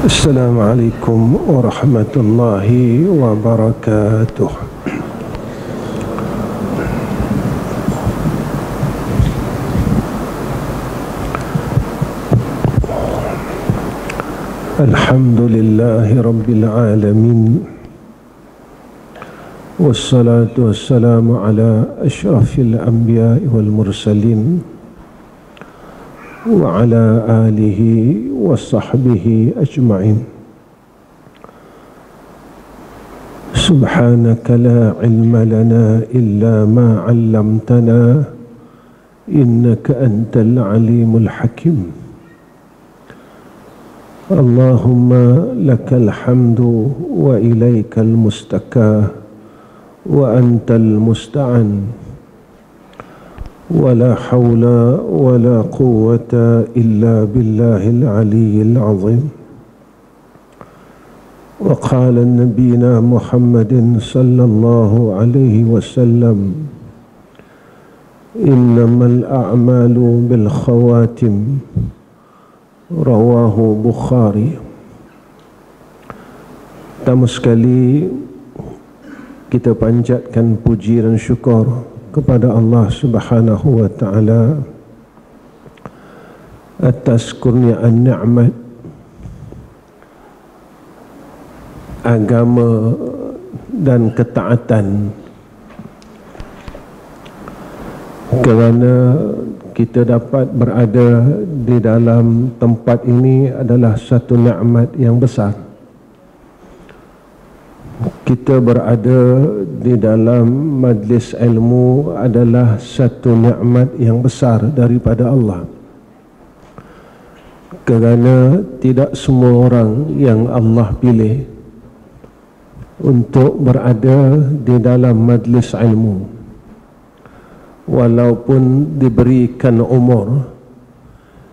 Assalamualaikum warahmatullahi wabarakatuh. Alhamdulillahi rabbil alamin. Wassalatu wassalamu ala asyrafil anbiya'i wal mursalin wa ala alihi wa sahbihi ajma'in. Subhanaka la ilma lana illa ma 'allamtana innaka antal alimul hakim. Allahumma lakal hamdu wa ilaikal mustaka wa antal musta'an wa la hawla wa la quwwata illa billahil aliyyil azim. Wa qala nabiyina Muhammadin sallallahu alaihi wasallam, innamal a'malu bil khawatim, rawahu Bukhari. Pertama sekali kita panjatkan puji dan syukur kepada Allah Subhanahu wa taala atas kurniaan nikmat agama dan ketaatan, kerana kita dapat berada di dalam tempat ini adalah satu nikmat yang besar. Kita berada di dalam majlis ilmu adalah satu nikmat yang besar daripada Allah, kerana tidak semua orang yang Allah pilih untuk berada di dalam majlis ilmu. Walaupun diberikan umur,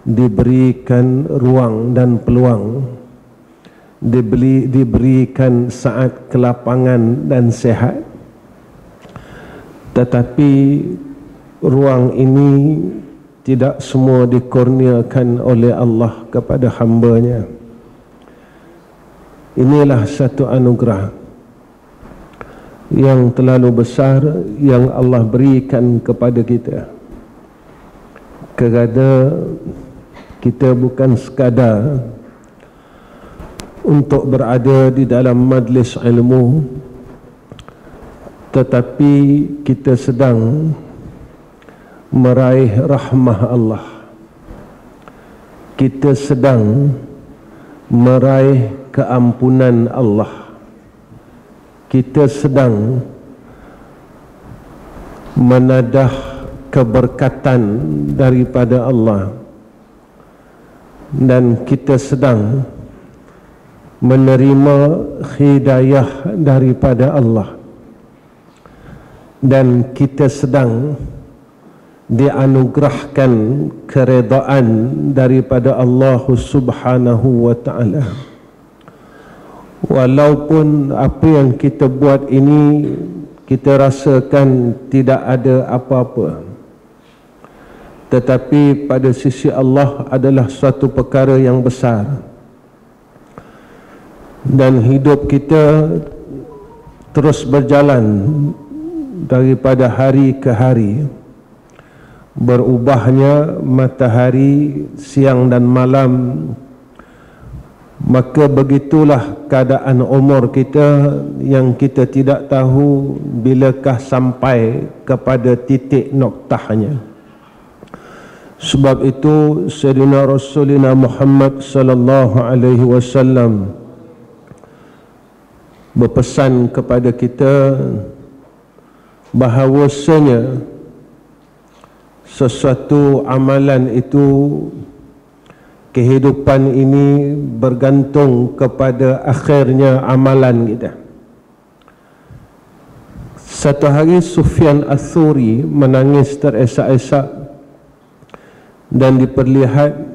diberikan ruang dan peluang, diberikan saat kelapangan dan sehat, tetapi ruang ini tidak semua dikurniakan oleh Allah kepada hamba-Nya. Inilah satu anugerah yang terlalu besar yang Allah berikan kepada kita, kerana kita bukan sekadar untuk berada di dalam majlis ilmu, tetapi kita sedang meraih rahmah Allah. Kita sedang meraih keampunan Allah. Kita sedang menadah keberkatan daripada Allah, dan kita sedang menerima hidayah daripada Allah, dan kita sedang dianugerahkan keredaan daripada Allah Subhanahu wa ta'ala. Walaupun apa yang kita buat ini kita rasakan tidak ada apa-apa, tetapi pada sisi Allah adalah suatu perkara yang besar. Dan hidup kita terus berjalan daripada hari ke hari. Berubahnya matahari, siang dan malam, maka begitulah keadaan umur kita yang kita tidak tahu bilakah sampai kepada titik noktahnya. Sebab itu Sayyidina Rasulina Muhammad sallallahu alaihi wasallam berpesan kepada kita bahawasanya sesuatu amalan itu, kehidupan ini bergantung kepada akhirnya amalan kita. Satu hari Sufyan Ats-Tsauri menangis teresak-esak dan diperlihat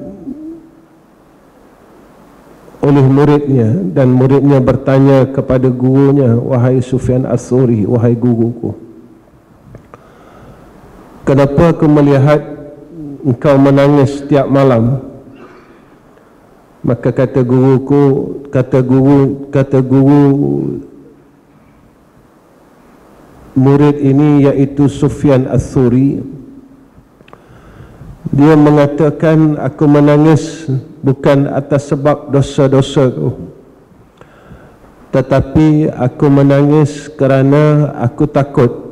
oleh muridnya, dan muridnya bertanya kepada gurunya, wahai Sufyan Ats-Tsauri, wahai guruku, kenapa aku melihat engkau menangis setiap malam? Maka kata guru murid ini, iaitu Sufyan Ats-Tsauri, dia mengatakan, aku menangis bukan atas sebab dosa-dosaku, tetapi aku menangis kerana aku takut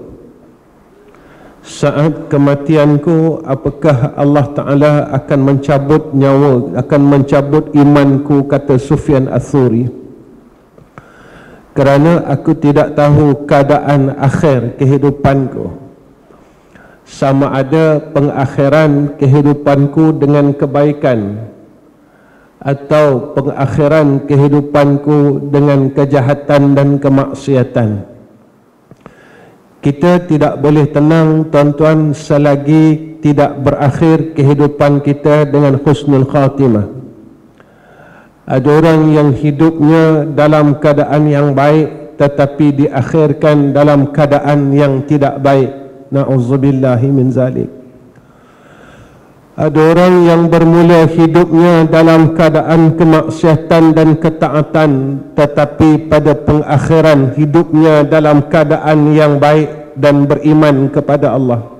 saat kematianku, apakah Allah Ta'ala akan mencabut nyawa, akan mencabut imanku, kata Sufyan Ats-Tsauri, kerana aku tidak tahu keadaan akhir kehidupanku, sama ada pengakhiran kehidupanku dengan kebaikan atau pengakhiran kehidupanku dengan kejahatan dan kemaksiatan. Kita tidak boleh tenang, tuan-tuan, selagi tidak berakhir kehidupan kita dengan husnul khatimah. Ada orang yang hidupnya dalam keadaan yang baik tetapi diakhirkan dalam keadaan yang tidak baik. Na'udzubillahi min zalik. Ada orang yang bermula hidupnya dalam keadaan kemaksiatan dan ketaatan, tetapi pada pengakhiran hidupnya dalam keadaan yang baik dan beriman kepada Allah.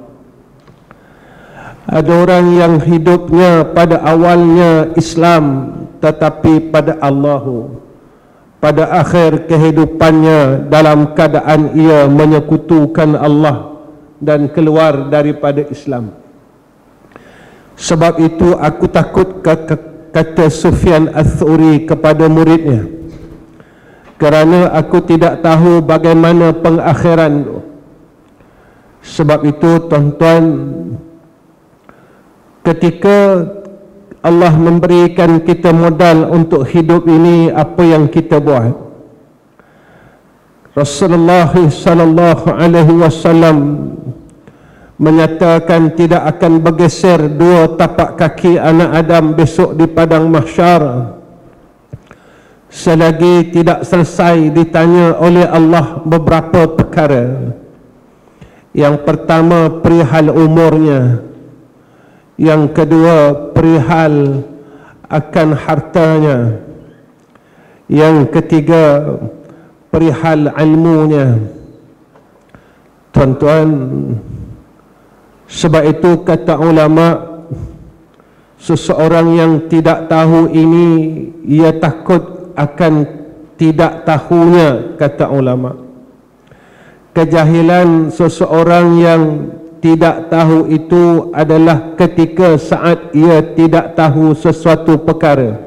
Ada orang yang hidupnya pada awalnya Islam, tetapi pada pada akhir kehidupannya dalam keadaan ia menyekutukan Allah dan keluar daripada Islam. Sebab itu aku takut, kata Sufyan Ats-Tsauri kepada muridnya, kerana aku tidak tahu bagaimana pengakhiran. Sebab itu, tuan-tuan, ketika Allah memberikan kita modal untuk hidup ini, apa yang kita buat? Rasulullah sallallahu alaihi wasallam menyatakan tidak akan bergeser dua tapak kaki anak Adam besok di padang mahsyar selagi tidak selesai ditanya oleh Allah beberapa perkara. Yang pertama, perihal umurnya. Yang kedua, perihal akan hartanya. Yang ketiga, perihal ilmunya. Tuan-tuan, sebab itu kata ulama, seseorang yang tidak tahu ini, ia takut akan tidak tahunya, kata ulama. Kejahilan seseorang yang tidak tahu itu adalah ketika saat ia tidak tahu sesuatu perkara.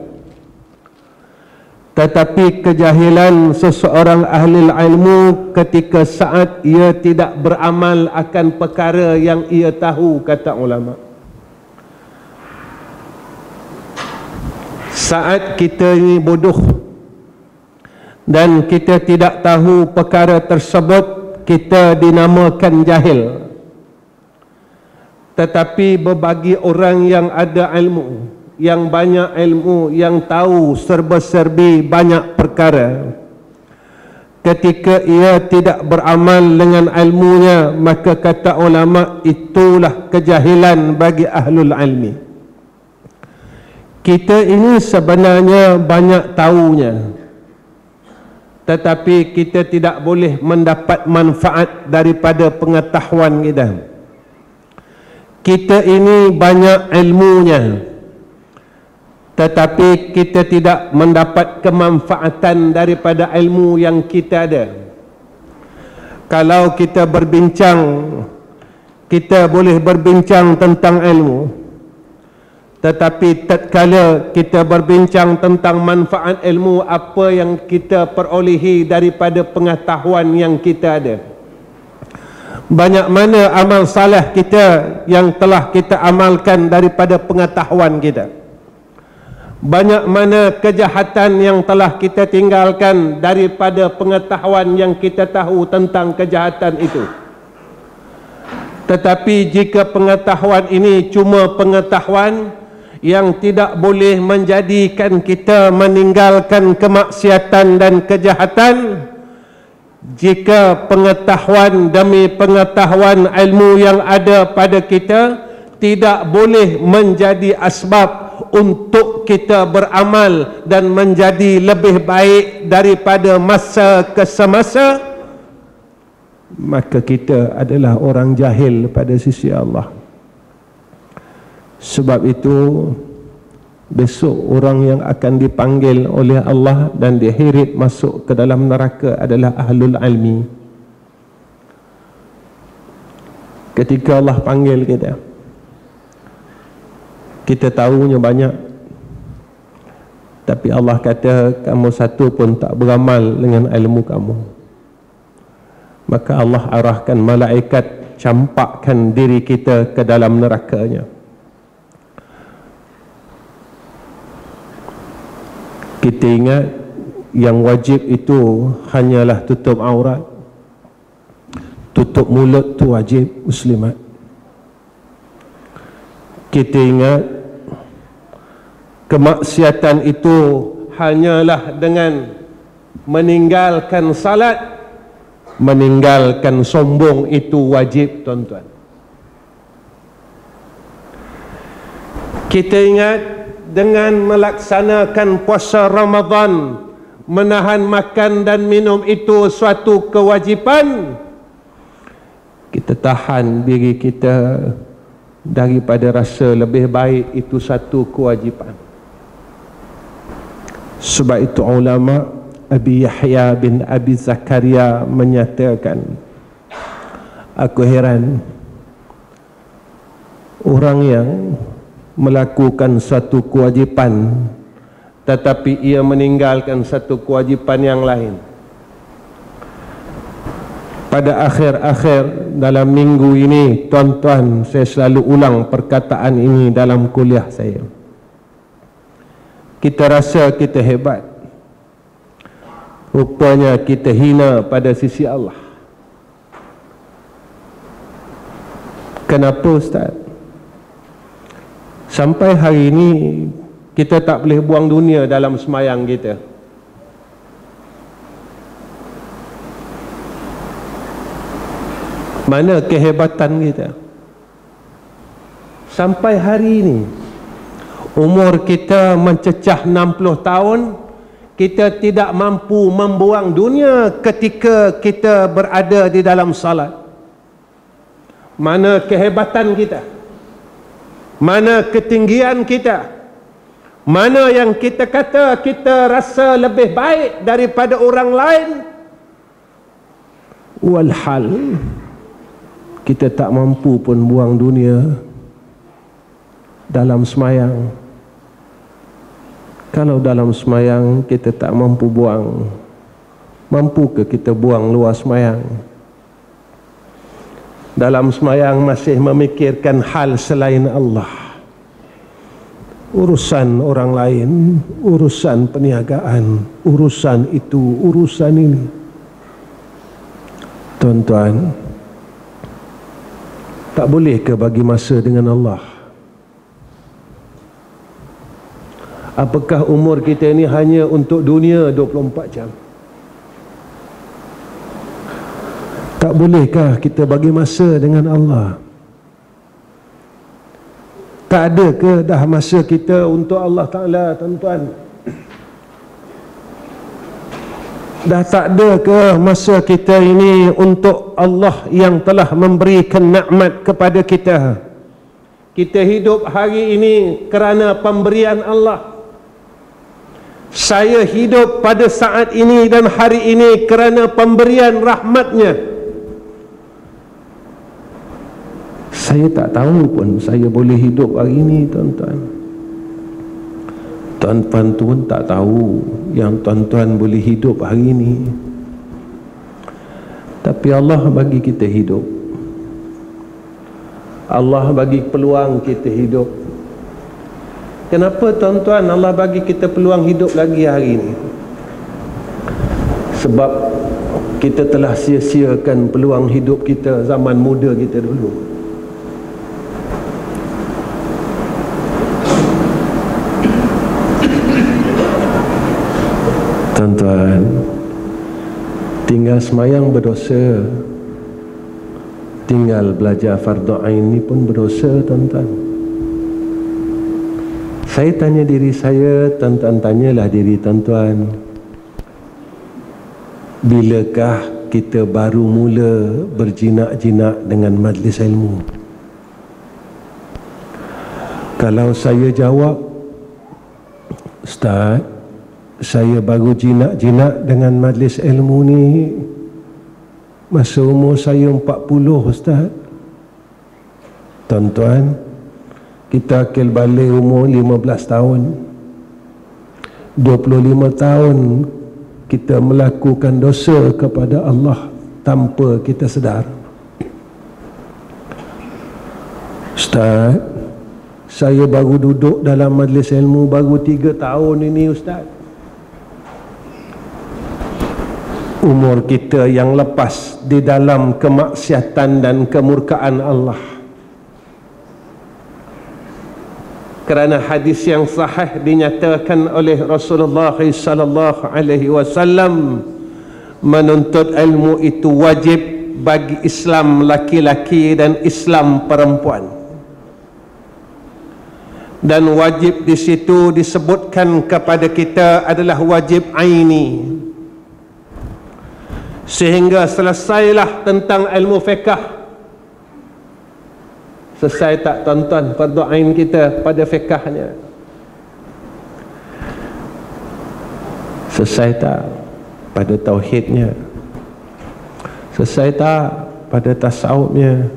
Tetapi kejahilan seseorang ahli ilmu ketika saat ia tidak beramal akan perkara yang ia tahu, kata ulama. Saat kita ini bodoh dan kita tidak tahu perkara tersebut, kita dinamakan jahil. Tetapi berbagi orang yang ada ilmu, yang banyak ilmu, yang tahu serba-serbi banyak perkara, ketika ia tidak beramal dengan ilmunya, maka kata ulama, itulah kejahilan bagi ahlul ilmi. Kita ini sebenarnya banyak tahunya, tetapi kita tidak boleh mendapat manfaat daripada pengetahuan kita. Kita ini banyak ilmunya, tetapi kita tidak mendapat kemanfaatan daripada ilmu yang kita ada. Kalau kita berbincang, kita boleh berbincang tentang ilmu, tetapi tatkala kita berbincang tentang manfaat ilmu, apa yang kita perolehi daripada pengetahuan yang kita ada? Banyak mana amal saleh kita yang telah kita amalkan daripada pengetahuan kita? Banyak mana kejahatan yang telah kita tinggalkan daripada pengetahuan yang kita tahu tentang kejahatan itu? Tetapi jika pengetahuan ini cuma pengetahuan yang tidak boleh menjadikan kita meninggalkan kemaksiatan dan kejahatan, jika pengetahuan demi pengetahuan ilmu yang ada pada kita tidak boleh menjadi asbab untuk kita beramal dan menjadi lebih baik daripada masa ke semasa, maka kita adalah orang jahil pada sisi Allah. Sebab itu besok orang yang akan dipanggil oleh Allah dan diheret masuk ke dalam neraka adalah ahlul ilmi. Ketika Allah panggil kita, kita tahunya banyak, tapi Allah kata kamu satu pun tak beramal dengan ilmu kamu. Maka Allah arahkan malaikat campakkan diri kita ke dalam nerakanya. Kita ingat yang wajib itu hanyalah tutup aurat. Tutup mulut tu wajib muslimat. Kita ingat kemaksiatan itu hanyalah dengan meninggalkan salat, meninggalkan sombong itu wajib, tuan-tuan. Kita ingat dengan melaksanakan puasa Ramadan, menahan makan dan minum itu suatu kewajipan. Kita tahan diri kita daripada rasa lebih baik itu satu kewajipan. Sebab itu ulama Abi Yahya bin Abi Zakaria menyatakan, aku heran orang yang melakukan satu kewajipan tetapi ia meninggalkan satu kewajipan yang lain. Pada akhir-akhir dalam minggu ini, tuan-tuan, saya selalu ulang perkataan ini dalam kuliah saya. Kita rasa kita hebat, rupanya kita hina pada sisi Allah. Kenapa, Ustaz? Sampai hari ini kita tak boleh buang dunia dalam semayang kita. Mana kehebatan kita? Sampai hari ini umur kita mencecah 60 tahun, kita tidak mampu membuang dunia ketika kita berada di dalam salat. Mana kehebatan kita? Mana ketinggian kita? Mana yang kita kata kita rasa lebih baik daripada orang lain? Walhal kita tak mampu pun buang dunia dalam semayang. Kalau dalam semayang kita tak mampu buang, mampu ke kita buang luar semayang? Dalam semayang masih memikirkan hal selain Allah, urusan orang lain, urusan perniagaan, urusan itu, urusan ini. Tuan-tuan, tak boleh ke bagi masa dengan Allah? Apakah umur kita ini hanya untuk dunia 24 jam? Tak bolehkah kita bagi masa dengan Allah? Tak ada ke dah masa kita untuk Allah Ta'ala, tuan-tuan? Dah tak ada ke masa kita ini untuk Allah yang telah memberikan nikmat kepada kita? Kita hidup hari ini kerana pemberian Allah. Saya hidup pada saat ini dan hari ini kerana pemberian rahmatnya. Saya tak tahu pun saya boleh hidup hari ini, tuan-tuan. Tuan-tuan pun tak tahu yang tuan-tuan boleh hidup hari ini. Tapi Allah bagi kita hidup. Allah bagi peluang kita hidup. Kenapa, tuan-tuan, Allah bagi kita peluang hidup lagi hari ini? Sebab kita telah sia-siakan peluang hidup kita zaman muda kita dulu. Tuan-tuan, tinggal semayang berdosa, tinggal belajar fardu ain ni pun berdosa, tuan-tuan. Saya tanya diri saya, tuan-tuan tanyalah diri tuan-tuan, bilakah kita baru mula berjinak-jinak dengan majlis ilmu? Kalau saya jawab, Ustaz, saya baru jinak-jinak dengan majlis ilmu ni masa umur saya 40, Ustaz. Tuan-tuan, kita akil balik umur 15 tahun, 25 tahun kita melakukan dosa kepada Allah tanpa kita sedar. Ustaz, saya baru duduk dalam majlis ilmu baru 3 tahun ini, Ustaz. Umur kita yang lepas di dalam kemaksiatan dan kemurkaan Allah. Kerana hadis yang sahih dinyatakan oleh Rasulullah sallallahu alaihi wasallam, menuntut ilmu itu wajib bagi Islam laki-laki dan Islam perempuan. Dan wajib di situ disebutkan kepada kita adalah wajib aini. Sehingga selesailah tentang ilmu fiqh. Selesai tak tuan-tuan fardu ain kita pada fiqhnya? Selesai tak pada tauhidnya? Selesai tak pada tasawufnya?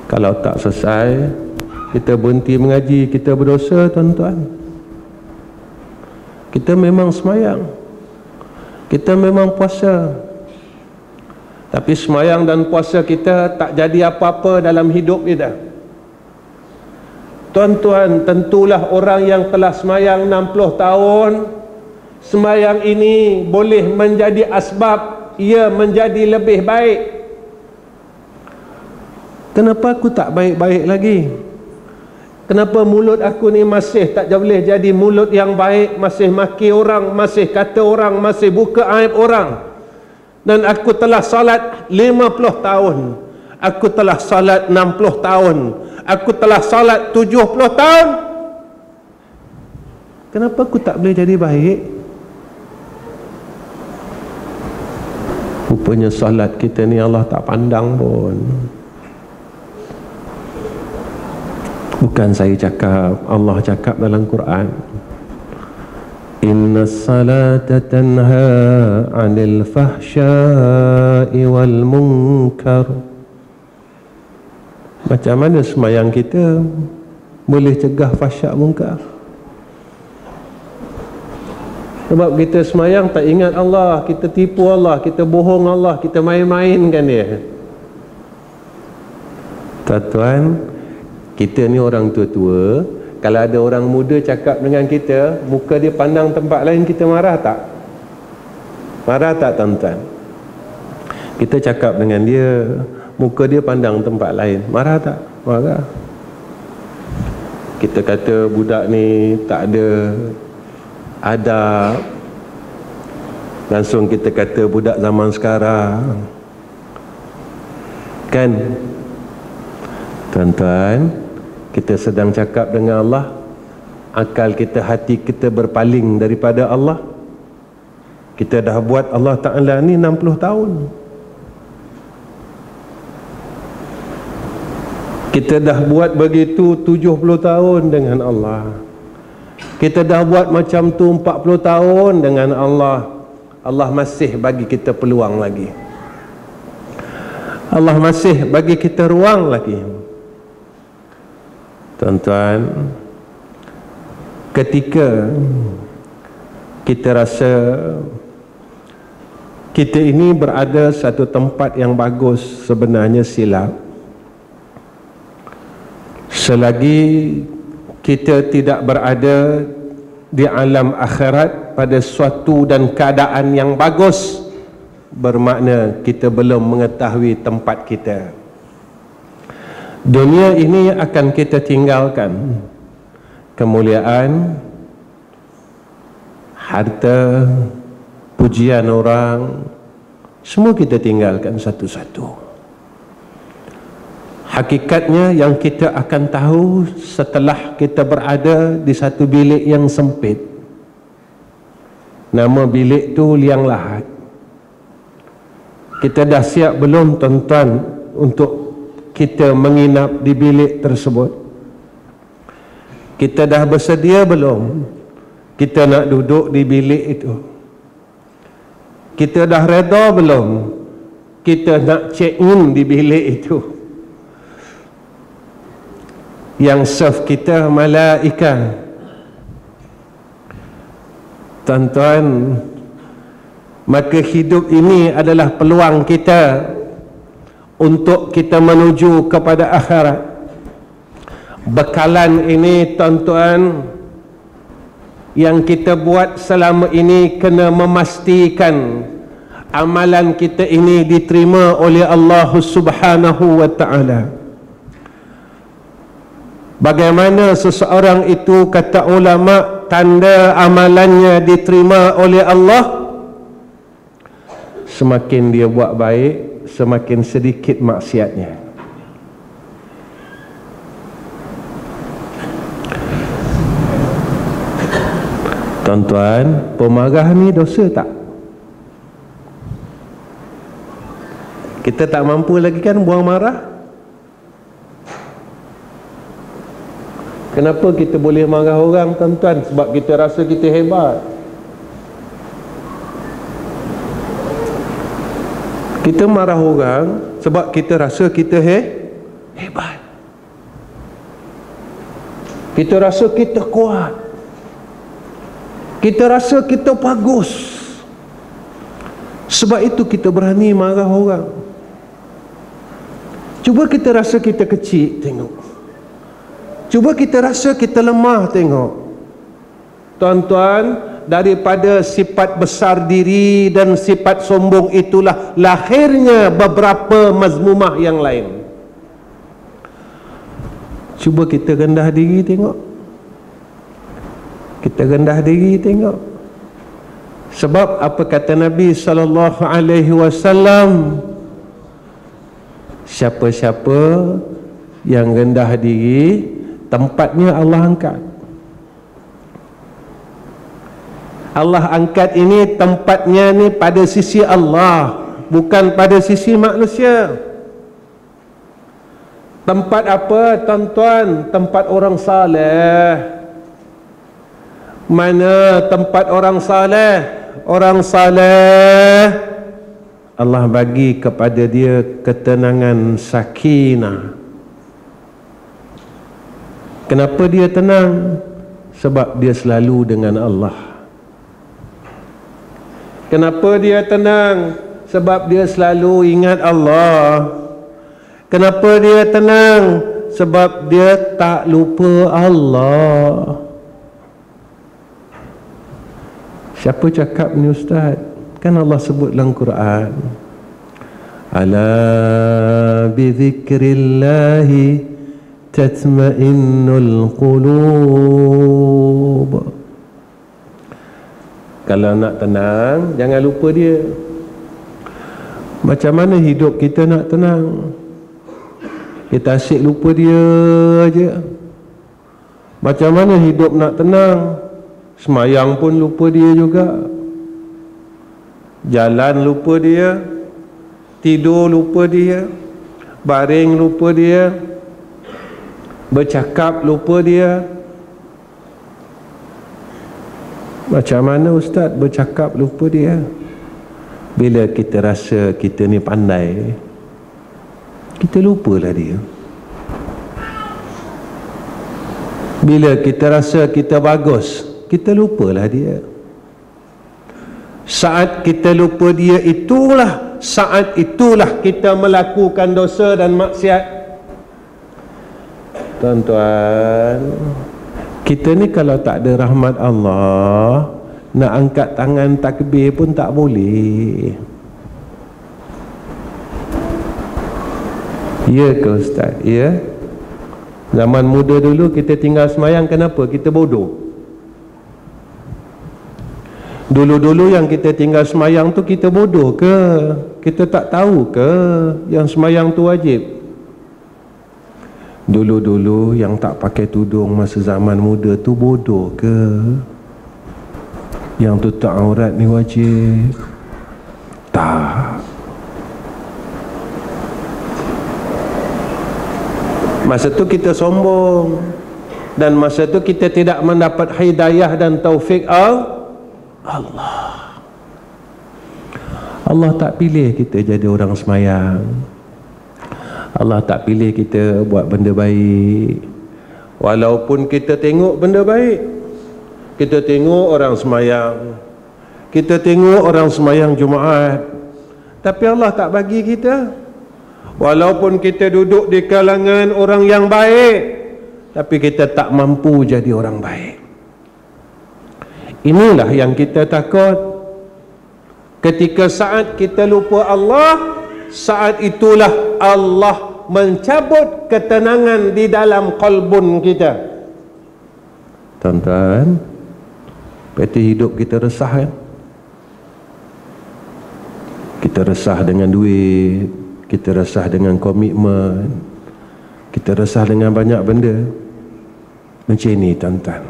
Kalau tak selesai, kita berhenti mengaji, kita berdosa, tuan-tuan. Kita memang semayang, kita memang puasa, tapi semayang dan puasa kita tak jadi apa-apa dalam hidup kita. Tuan-tuan, tentulah orang yang telah semayang 60 tahun, semayang ini boleh menjadi asbab ia menjadi lebih baik. Kenapa aku tak baik-baik lagi? Kenapa mulut aku ni masih tak boleh jadi mulut yang baik, masih maki orang, masih kata orang, masih buka aib orang? Dan aku telah salat 50 tahun, aku telah salat 60 tahun, aku telah salat 70 tahun. Kenapa aku tak boleh jadi baik? Rupanya salat kita ni Allah tak pandang pun. Bukan saya cakap, Allah cakap dalam Quran, Inna salata tanha 'anil fahsya'i wal munkar. Macam mana semayang kita boleh cegah fahsyak munkar? Sebab kita semayang tak ingat Allah, kita tipu Allah, kita bohong Allah, kita main-mainkan dia. Tuan-tuan, kita ni orang tua-tua, kalau ada orang muda cakap dengan kita, muka dia pandang tempat lain, kita marah tak? Marah tak tuan-tuan? Kita cakap dengan dia, muka dia pandang tempat lain, marah tak? Marah. Kita kata budak ni tak ada adab, langsung kita kata budak zaman sekarang. Kan? Tuan-tuan, kita sedang cakap dengan Allah, akal kita, hati kita berpaling daripada Allah. Kita dah buat Allah Ta'ala ni 60 tahun. Kita dah buat begitu 70 tahun dengan Allah. Kita dah buat macam tu 40 tahun dengan Allah. Allah masih bagi kita peluang lagi. Allah masih bagi kita ruang lagi. Tuan-tuan, ketika kita rasa kita ini berada satu tempat yang bagus, sebenarnya silap. Selagi kita tidak berada di alam akhirat pada suatu dan keadaan yang bagus, bermakna kita belum mengetahui tempat kita. Dunia ini akan kita tinggalkan. Kemuliaan, harta, pujian orang, semua kita tinggalkan satu-satu. Hakikatnya yang kita akan tahu setelah kita berada di satu bilik yang sempit. Nama bilik tu liang lahat. Kita dah siap belum tuan-tuan untuk kita menginap di bilik tersebut? Kita dah bersedia belum kita nak duduk di bilik itu? Kita dah reda belum kita nak check in di bilik itu? Yang serve kita malaikat. Tuan-tuan, maka hidup ini adalah peluang kita untuk kita menuju kepada akhirat. Bekalan ini tuan-tuan yang kita buat selama ini kena memastikan amalan kita ini diterima oleh Allah Subhanahu wa ta'ala. Bagaimana seseorang itu, kata ulama, tanda amalannya diterima oleh Allah? Semakin dia buat baik, semakin sedikit maksiatnya. Tuan-tuan, pemarah ni dosa tak? Kita tak mampu lagi kan buang marah? Kenapa kita boleh marah orang, tuan-tuan? Sebab kita rasa kita hebat. Kita marah orang sebab kita rasa kita hebat. Kita rasa kita kuat. Kita rasa kita bagus. Sebab itu kita berani marah orang. Cuba kita rasa kita kecil, tengok. Cuba kita rasa kita lemah, tengok. Tuan-tuan, daripada sifat besar diri dan sifat sombong itulah lahirnya beberapa mazmumah yang lain. Cuba kita rendah diri, tengok. Kita rendah diri, tengok. Sebab apa kata Nabi sallallahu alaihi wasallam? Siapa-siapa yang rendah diri, tempatnya Allah angkat. Allah angkat ini tempatnya ni pada sisi Allah, bukan pada sisi manusia. Tempat apa, tuan-tuan? Tempat orang saleh. Mana tempat orang saleh? Orang saleh Allah bagi kepada dia ketenangan, sakinah. Kenapa dia tenang? Sebab dia selalu dengan Allah. Kenapa dia tenang? Sebab dia selalu ingat Allah. Kenapa dia tenang? Sebab dia tak lupa Allah. Siapa cakap ni ustaz? Kan Allah sebut dalam Quran, ala bi dzikrillahi tatma'innul qulub. Kalau nak tenang, jangan lupa dia. Macam mana hidup kita nak tenang? Kita asyik lupa dia aja. Macam mana hidup nak tenang? Semayang pun lupa dia juga. Jalan lupa dia. Tidur lupa dia. Baring lupa dia. Bercakap lupa dia. Macam mana ustaz bercakap lupa dia? Bila kita rasa kita ni pandai, kita lupalah dia. Bila kita rasa kita bagus, kita lupalah dia. Saat kita lupa dia, saat itulah kita melakukan dosa dan maksiat. Tuan-tuan, kita ni kalau tak ada rahmat Allah, nak angkat tangan takbir pun tak boleh. Ya ke ustaz? Ya. Zaman muda dulu kita tinggal semayang, kenapa? Kita bodoh. Dulu-dulu yang kita tinggal semayang tu kita bodoh ke? Kita tak tahu ke yang semayang tu wajib? Dulu-dulu yang tak pakai tudung masa zaman muda tu bodoh ke? Yang tutup aurat ni wajib? Tak. Masa tu kita sombong, dan masa tu kita tidak mendapat hidayah dan taufik Allah. Allah tak pilih kita jadi orang semayang. Allah tak pilih kita buat benda baik. Walaupun kita tengok benda baik, kita tengok orang semayang, kita tengok orang semayang Jumaat, tapi Allah tak bagi kita. Walaupun kita duduk di kalangan orang yang baik, tapi kita tak mampu jadi orang baik. Inilah yang kita takut. Ketika saat kita lupa Allah, saat itulah Allah mencabut ketenangan di dalam qalbun kita. Tuan-tuan, peti hidup kita resah kan? Kita resah dengan duit, kita resah dengan komitmen, kita resah dengan banyak benda. Macam ini tuan-tuan.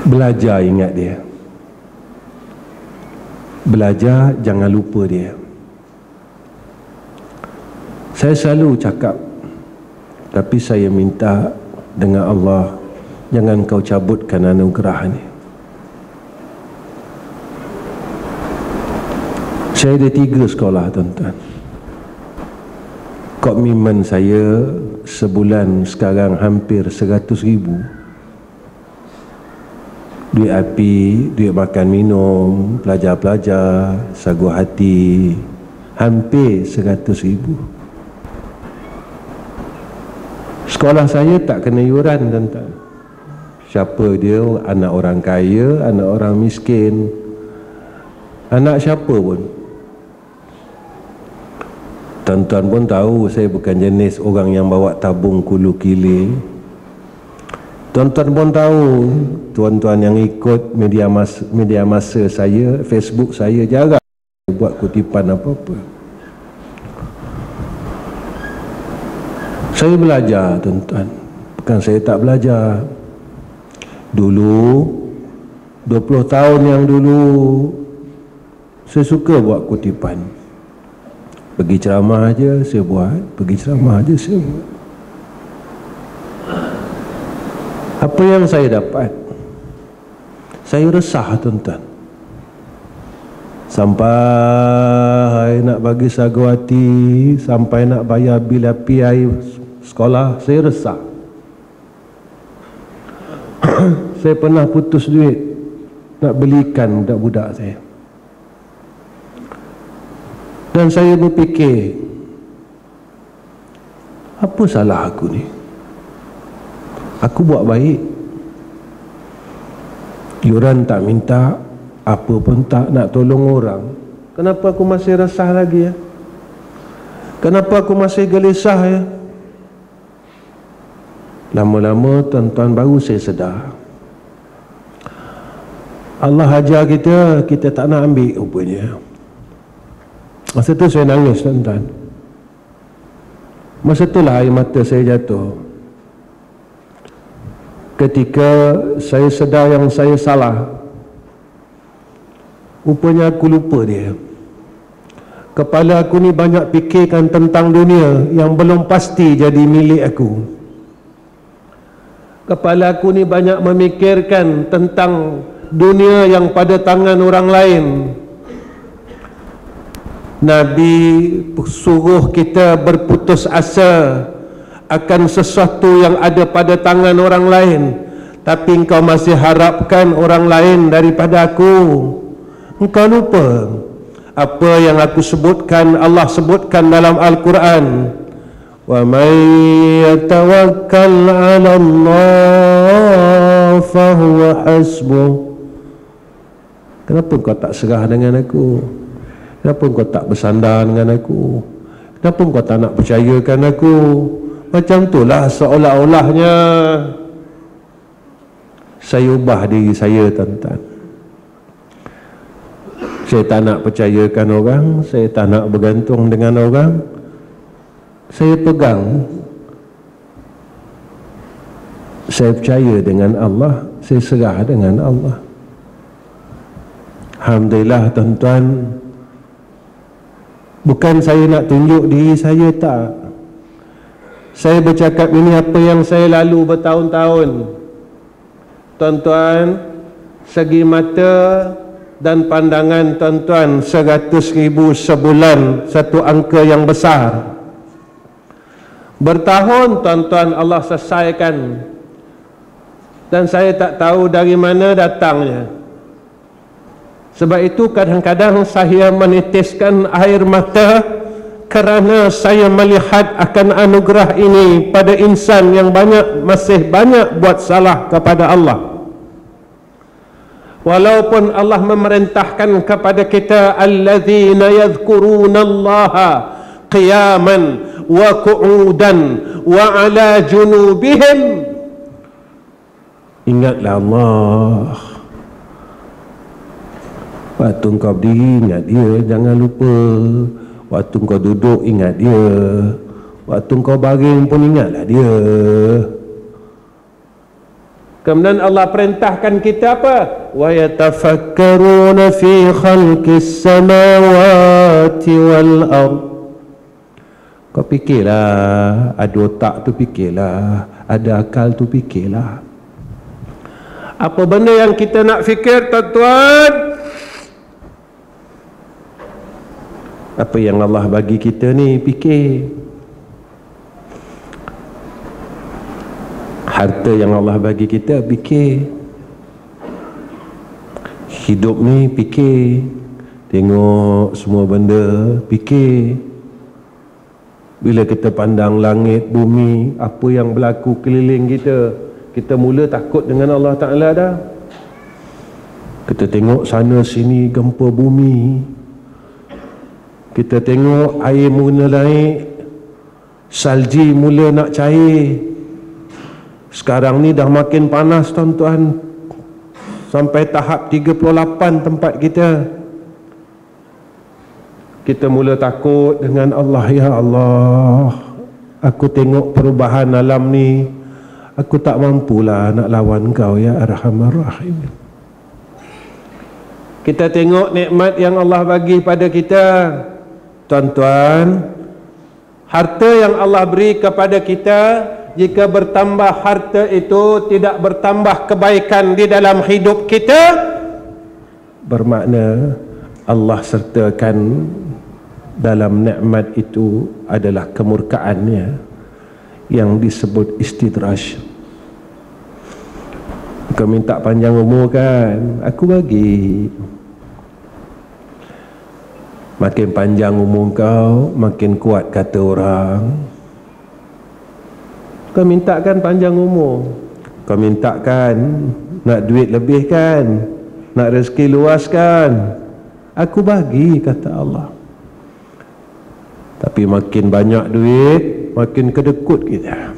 Belajar ingat dia. Belajar jangan lupa dia. Saya selalu cakap, tapi saya minta dengan Allah, jangan kau cabutkan anugerah ni. Saya ada 3 sekolah tuan-tuan. Komitmen saya sebulan sekarang hampir 100,000. Duit api, duit makan minum, pelajar-pelajar, sagu hati, hampir 100,000. Sekolah saya tak kena yuran tuan-tuan. Siapa dia, anak orang kaya, anak orang miskin, anak siapa pun. Tuan-tuan pun tahu saya bukan jenis orang yang bawa tabung kulu kili. Tuan-tuan pun tahu, tuan-tuan yang ikut media masa saya, Facebook saya, jarang buat kutipan apa-apa. Saya belajar tuan-tuan, bukan saya tak belajar. Dulu 20 tahun yang dulu saya suka buat kutipan. Pergi ceramah aja saya buat, pergi ceramah aja saya buat. Apa yang saya dapat? Saya resah tuan-tuan. Sampai nak bagi sagu hati, sampai nak bayar bil api air sekolah, saya resah. Saya pernah putus duit nak belikan budak-budak saya. Dan saya berfikir, apa salah aku ni? Aku buat baik, yuran tak minta, apa pun tak, nak tolong orang. Kenapa aku masih resah lagi ya? Kenapa aku masih gelisah ya? Lama-lama tuan-tuan baru saya sedar, Allah ajar kita, kita tak nak ambil rupanya. Masa tu saya nangis tuan-tuan. Masa itulah air mata saya jatuh. Ketika saya sedar yang saya salah, rupanya aku lupa dia. Kepala aku ni banyak fikirkan tentang dunia yang belum pasti jadi milik aku. Kepala aku ni banyak memikirkan tentang dunia yang pada tangan orang lain. Nabi suruh kita berputus asa akan sesuatu yang ada pada tangan orang lain, tapi engkau masih harapkan orang lain daripada aku. Engkau lupa apa yang aku sebutkan, Allah sebutkan dalam Al-Quran, wa may yatawakkal 'ala Allah fa huwa hasbuh. Kenapa engkau tak serah dengan aku? Kenapa engkau tak bersandar dengan aku? Kenapa engkau tak nak percayakan aku? Macam itulah seolah-olahnya saya ubah diri saya tuan-tuan. Saya tak nak percayakan orang, saya tak nak bergantung dengan orang. saya pegang, saya percaya dengan Allah, saya serah dengan Allah. Alhamdulillah tuan-tuan, bukan saya nak tunjuk diri saya, tak. Saya bercakap ini apa yang saya lalu bertahun-tahun. Tuan-tuan, segi mata dan pandangan tuan-tuan 100,000 sebulan, satu angka yang besar. Bertahun tuan-tuan Allah selesaikan, dan saya tak tahu dari mana datangnya. Sebab itu kadang-kadang saya menitiskan air mata kerana saya melihat akan anugerah ini pada insan yang masih banyak buat salah kepada Allah. Walaupun Allah memerintahkan kepada kita, alladzina yadhkurunallaha qiyaman wa qu'udan wa ala junubihim. Ingatlah Allah. Waktu kau berdiri, ingat dia, jangan lupa. Waktu kau duduk, ingat dia. Waktu kau baring pun ingatlah dia. Kemudian Allah perintahkan kita apa? Wa yatafakkaruna fi khalqis samawati wal ard. Kau fikirlah, ada otak tu fikirlah, ada akal tu fikirlah. Apa benda yang kita nak fikir, tuan-tuan? Apa yang Allah bagi kita ni, fikir. Harta yang Allah bagi kita, fikir. Hidup ni, fikir. Tengok semua benda, fikir. Bila kita pandang langit, bumi, apa yang berlaku keliling kita, kita mula takut dengan Allah Ta'ala dah. Kita tengok sana sini gempa bumi, kita tengok air mula naik, salji mula nak cair. Sekarang ni dah makin panas tuan-tuan, sampai tahap 38 tempat kita. Kita mula takut dengan Allah. Ya Allah, aku tengok perubahan alam ni, aku tak mampulah nak lawan kau ya Arhamar Rahim. Kita tengok nikmat yang Allah bagi pada kita. Tuan-tuan, harta yang Allah beri kepada kita, jika bertambah harta itu tidak bertambah kebaikan di dalam hidup kita, bermakna Allah sertakan dalam nikmat itu adalah kemurkaannya yang disebut istidraj. Kau minta panjang umur kan, aku bagi. Makin panjang umur kau, makin kuat kata orang. Kau mintakan panjang umur, kau mintakan nak duit lebih kan, nak rezeki luas kan, aku bagi, kata Allah. Tapi makin banyak duit, makin kedekut kita.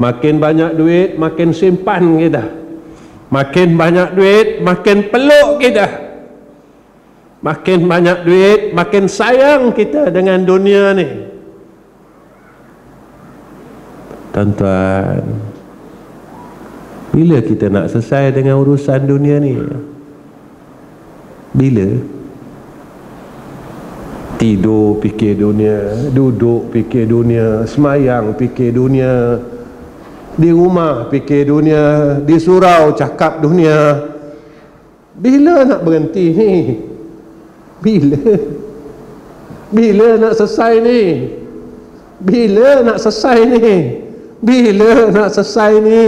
Makin banyak duit, makin simpan kita. Makin banyak duit, makin peluk kita. Makin banyak duit, makin sayang kita dengan dunia ni. Tuan-tuan, bila kita nak selesai dengan urusan dunia ni? Bila? Tidur fikir dunia, duduk fikir dunia, semayang fikir dunia, di rumah fikir dunia, di surau cakap dunia. Bila nak berhenti ni? Bila? Bila nak selesai ni? Bila nak selesai ni? Bila nak selesai ni?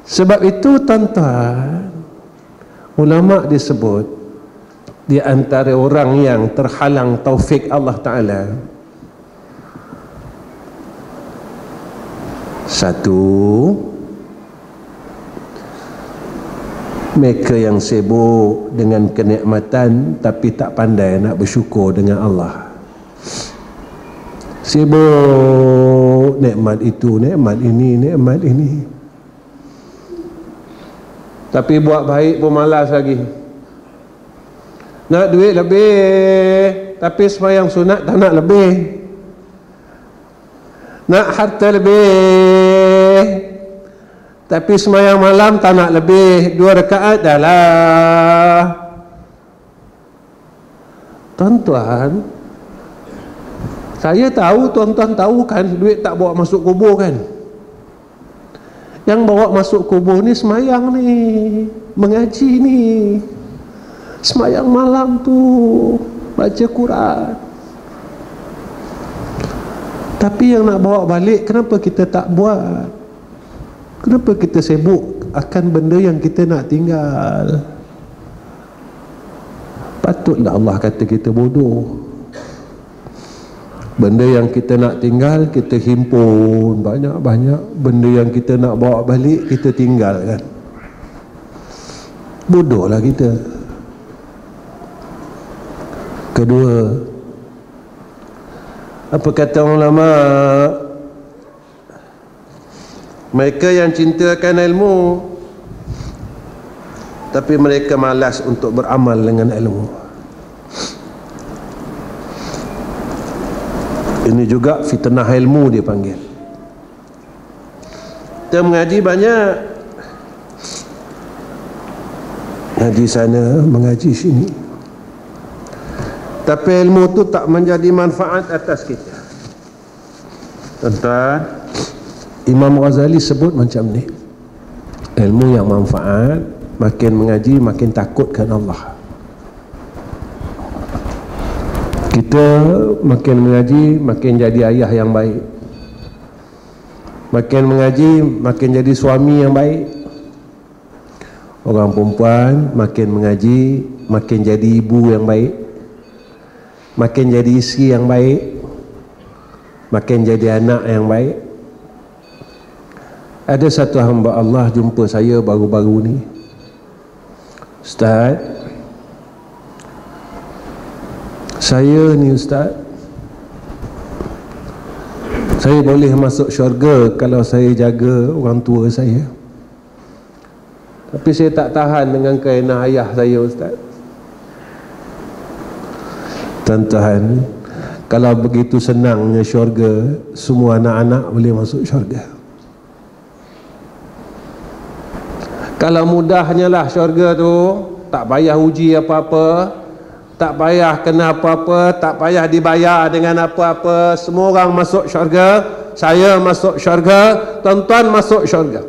Sebab itu tuan-tuan, ulama disebut di antara orang yang terhalang taufik Allah Ta'ala, satu, mereka yang sibuk dengan kenikmatan tapi tak pandai nak bersyukur dengan Allah. Sibuk nikmat itu, nikmat ini, nikmat ini, tapi buat baik pun malas lagi. Nak duit lebih, tapi sembahyang sunat tak nak lebih. Nak harta lebih, tapi sembahyang malam tak nak lebih. 2 rakaat dah lah. Tuan-tuan, saya tahu, tuan-tuan tahu kan, duit tak bawa masuk kubur kan. Yang bawa masuk kubur ni sembahyang ni, mengaji ni, sembahyang malam tu, baca Quran. Tapi yang nak bawa balik, kenapa kita tak buat? Kenapa kita sibuk akan benda yang kita nak tinggal? Patutlah Allah kata kita bodoh. Benda yang kita nak tinggal, kita himpun banyak-banyak. Benda yang kita nak bawa balik, kita tinggalkan. Bodohlah kita. Kedua, apa kata ulama? Mereka yang cintakan ilmu, tapi mereka malas untuk beramal dengan ilmu. Ini juga fitnah ilmu dia panggil. Kita mengaji banyak, ngaji sana, mengaji sini, tapi ilmu tu tak menjadi manfaat atas kita. Tuan-tuan, Imam Ghazali sebut macam ni, ilmu yang manfaat, makin mengaji makin takutkan Allah. Kita makin mengaji makin jadi ayah yang baik, makin mengaji makin jadi suami yang baik. Orang perempuan makin mengaji makin jadi ibu yang baik, makin jadi isteri yang baik, makin jadi anak yang baik. Ada satu hamba Allah jumpa saya baru-baru ni, Ustaz, saya ni Ustaz, saya boleh masuk syurga kalau saya jaga orang tua saya, tapi saya tak tahan dengan kainah ayah saya Ustaz. Tuan-tuan, kalau begitu senangnya syurga, semua anak-anak boleh masuk syurga. Kalau mudahnya lah syurga tu, tak payah uji apa-apa, tak payah kena apa-apa, tak payah dibayar dengan apa-apa, semua orang masuk syurga. Saya masuk syurga, tuan-tuan masuk syurga.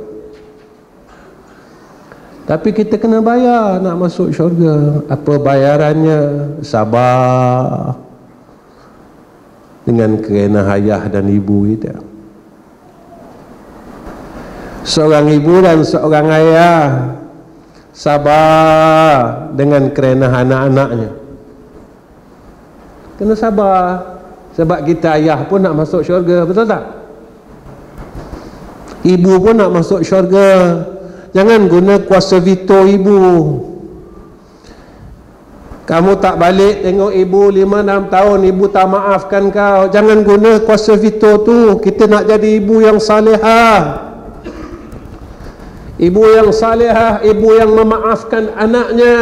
Tapi kita kena bayar nak masuk syurga. Apa bayarannya? Sabar dengan kerana ayah dan ibu kita. Seorang ibu dan seorang ayah sabar dengan kerana anak-anaknya. Kena sabar, sebab kita ayah pun nak masuk syurga, betul tak? Ibu pun nak masuk syurga. Jangan guna kuasa veto ibu. Kamu tak balik tengok ibu 5-6 tahun, ibu tak maafkan kau. Jangan guna kuasa veto tu. Kita nak jadi ibu yang salihah, ibu yang salihah, ibu yang memaafkan anaknya.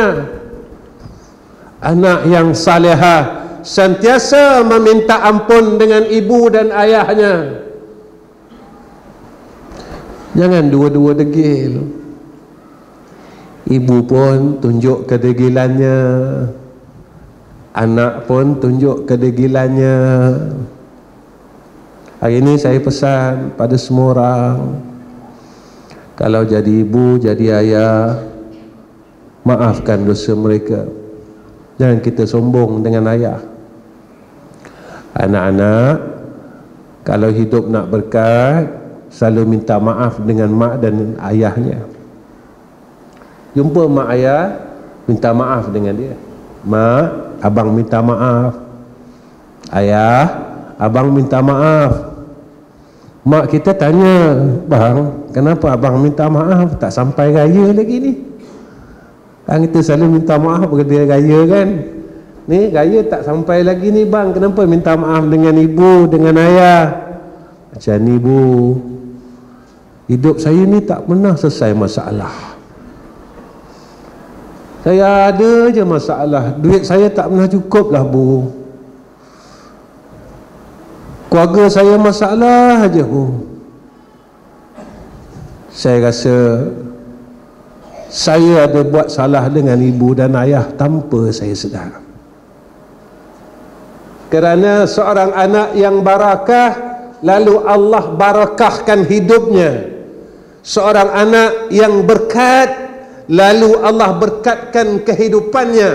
Anak yang salihah sentiasa meminta ampun dengan ibu dan ayahnya. Jangan dua-dua degil. Ibu pun tunjuk kedegilannya, anak pun tunjuk kedegilannya. Hari ini saya pesan pada semua orang, kalau jadi ibu, jadi ayah, maafkan dosa mereka. Jangan kita sombong dengan ayah. Anak-anak, kalau hidup nak berkat, selalu minta maaf dengan mak dan ayahnya. Jumpa mak ayah, minta maaf dengan dia. Mak, abang minta maaf. Ayah, abang minta maaf. Mak kita tanya, bang, kenapa abang minta maaf? Tak sampai raya lagi ni. Kan kita selalu minta maaf kepada dia raya kan. Ni raya tak sampai lagi ni bang, kenapa minta maaf dengan ibu, dengan ayah? Macam ni bu, hidup saya ni tak pernah selesai masalah. Saya ada je masalah. Duit saya tak pernah cukup lah bu. keluarga saya masalah aja. Saya rasa saya ada buat salah dengan ibu dan ayah tanpa saya sedar. Kerana seorang anak yang barakah, lalu Allah barakahkan hidupnya. Seorang anak yang berkat, lalu Allah berkatkan kehidupannya.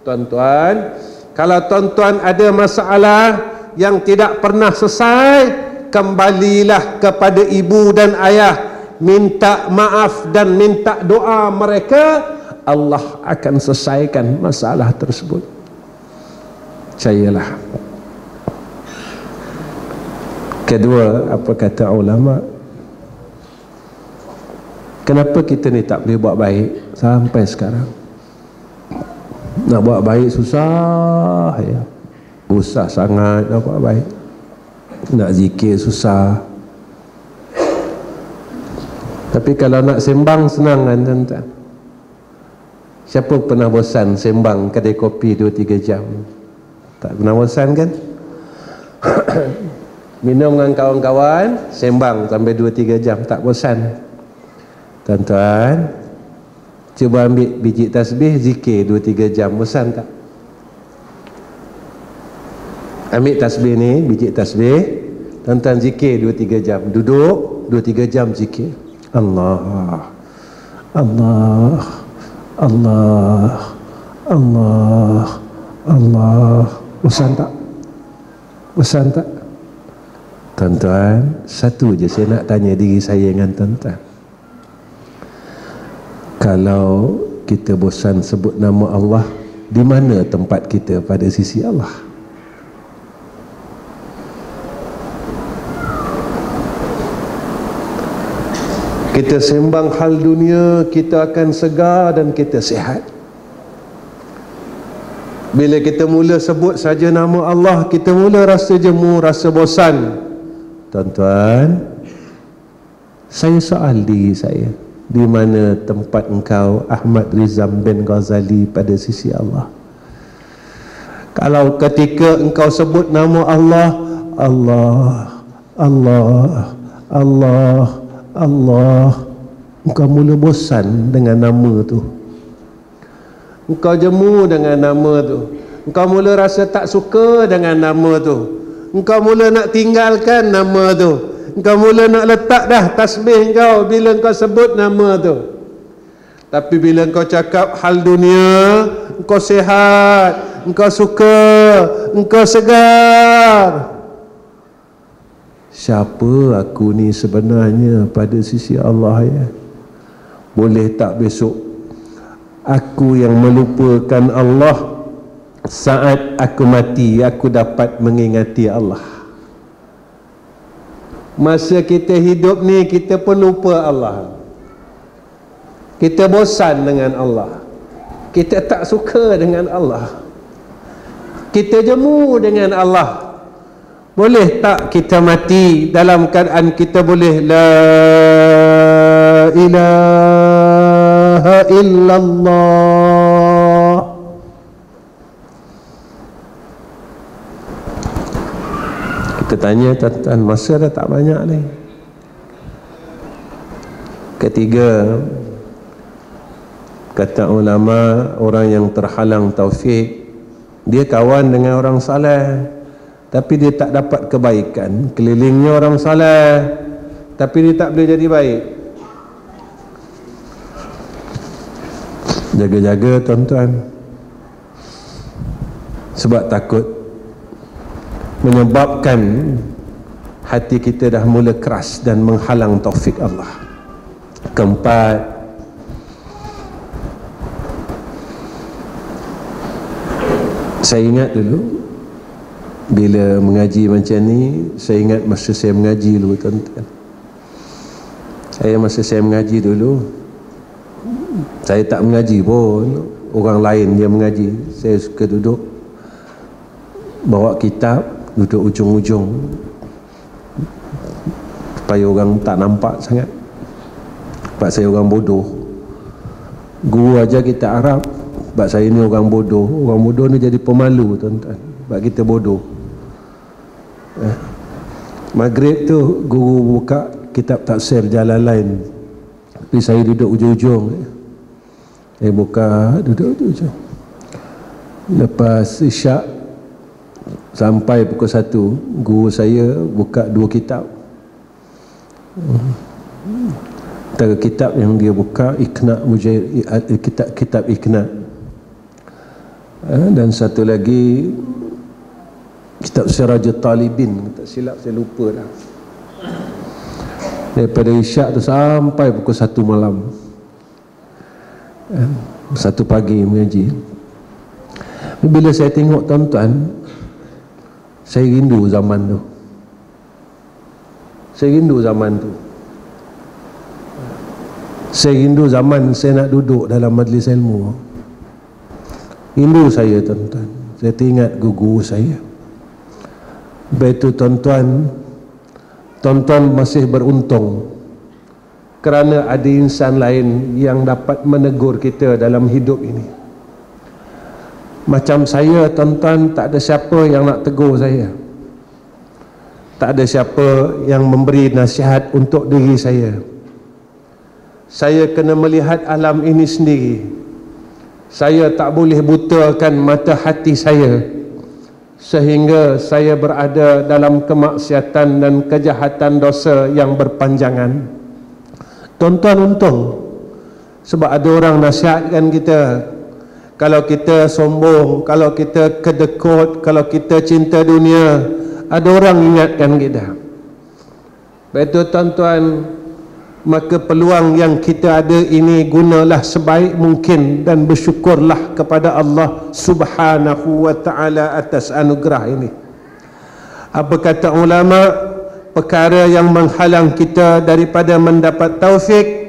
Tuan-tuan, kalau tuan-tuan ada masalah yang tidak pernah selesai, kembalilah kepada ibu dan ayah, minta maaf dan minta doa mereka, Allah akan selesaikan masalah tersebut. Percayalah. Kedua, apa kata ulama? Kenapa kita ni tak boleh buat baik sampai sekarang? Nak buat baik susah ya. Susah sangat nak buat baik. Nak zikir susah. Tapi kalau nak sembang senang kan tuan-tuan. Siapa pernah bosan sembang kedai kopi 2-3 jam? Tak pernah bosan kan? Minum dengan kawan-kawan, sembang sampai 2-3 jam, tak bosan. Tuan-tuan, cuba ambil biji tasbih, zikir 2-3 jam, bosan tak? Ambil tasbih ni, biji tasbih, tuan-tuan zikir 2-3 jam, duduk 2-3 jam zikir. Allah, Allah, Allah, Allah, Allah. Bosan tak? Bosan tak? Tuan-tuan, satu je saya nak tanya diri saya dengan tuan-tuan. Kalau kita bosan sebut nama Allah, di mana tempat kita pada sisi Allah? Kita sembang hal dunia, kita akan segar dan kita sihat. Bila kita mula sebut saja nama Allah, kita mula rasa jemu, rasa bosan. Tuan-tuan, saya soal diri saya, di mana tempat engkau Ahmad Rizam bin Ghazali pada sisi Allah? Kalau ketika engkau sebut nama Allah, Allah, Allah, Allah, Allah, engkau mula bosan dengan nama tu, engkau jemu dengan nama tu, engkau mula rasa tak suka dengan nama tu, engkau mula nak tinggalkan nama tu, engkau mula nak letak dah tasbih engkau bila engkau sebut nama tu. Tapi bila engkau cakap hal dunia, engkau sihat, engkau suka, engkau segar. Siapa aku ni sebenarnya pada sisi Allah ya? Boleh tak besok aku yang melupakan Allah, saat aku mati aku dapat mengingati Allah? Masa kita hidup ni kita pun lupa Allah, kita bosan dengan Allah, kita tak suka dengan Allah, kita jemu dengan Allah. Boleh tak kita mati dalam keadaan kita boleh la ilaha illallah? Kita tanya tuan-tuan, masa dah tak banyak ni. Ketiga, kata ulama, orang yang terhalang taufik, dia kawan dengan orang saleh tapi dia tak dapat kebaikan, kelilingnya orang saleh tapi dia tak boleh jadi baik. Jaga-jaga tuan-tuan, sebab takut menyebabkan hati kita dah mula keras dan menghalang taufik Allah. Keempat, saya ingat dulu bila mengaji macam ni, saya ingat masa saya mengaji dulu tuan-tuan. Masa saya mengaji dulu, saya tak mengaji pun, orang lain dia mengaji. Saya suka duduk bawa kitab, duduk ujung-ujung supaya orang tak nampak sangat, sebab saya orang bodoh. Guru ajar kita Arab, sebab saya ni orang bodoh. Orang bodoh ni jadi pemalu tuan-tuan, sebab kita bodoh. Maghrib tu guru buka kitab tafsir Jalalain, tapi saya duduk ujung-ujung. Saya buka, duduk ujung. Lepas isyak sampai pukul 1, guru saya buka 2 kitab. Antara kitab yang dia buka Iqna Mujair, kitab Iqna, dan satu lagi kitab Sirajul Talibin, tak silap saya lupa dah. Daripada isyak tu sampai pukul 1 malam, 1 pagi mengaji. Bila saya tengok tuan-tuan, saya rindu zaman tu. Saya rindu zaman tu. Saya rindu zaman saya nak duduk dalam majlis ilmu. Rindu saya tuan-tuan. Saya teringat guru saya. Baik itu tuan-tuan masih beruntung kerana ada insan lain yang dapat menegur kita dalam hidup ini. Macam saya tuan-tuan, tak ada siapa yang nak tegur saya. Tak ada siapa yang memberi nasihat untuk diri saya. Saya kena melihat alam ini sendiri. Saya tak boleh butakan mata hati saya sehingga saya berada dalam kemaksiatan dan kejahatan dosa yang berpanjangan. Tuan-tuan untung, sebab ada orang nasihatkan kita. Kalau kita sombong, kalau kita kedekut, kalau kita cinta dunia, ada orang ingatkan kita. Betul tuan-tuan, maka peluang yang kita ada ini gunalah sebaik mungkin dan bersyukurlah kepada Allah Subhanahu wa ta'ala atas anugerah ini. Apa kata ulama? Perkara yang menghalang kita daripada mendapat taufik,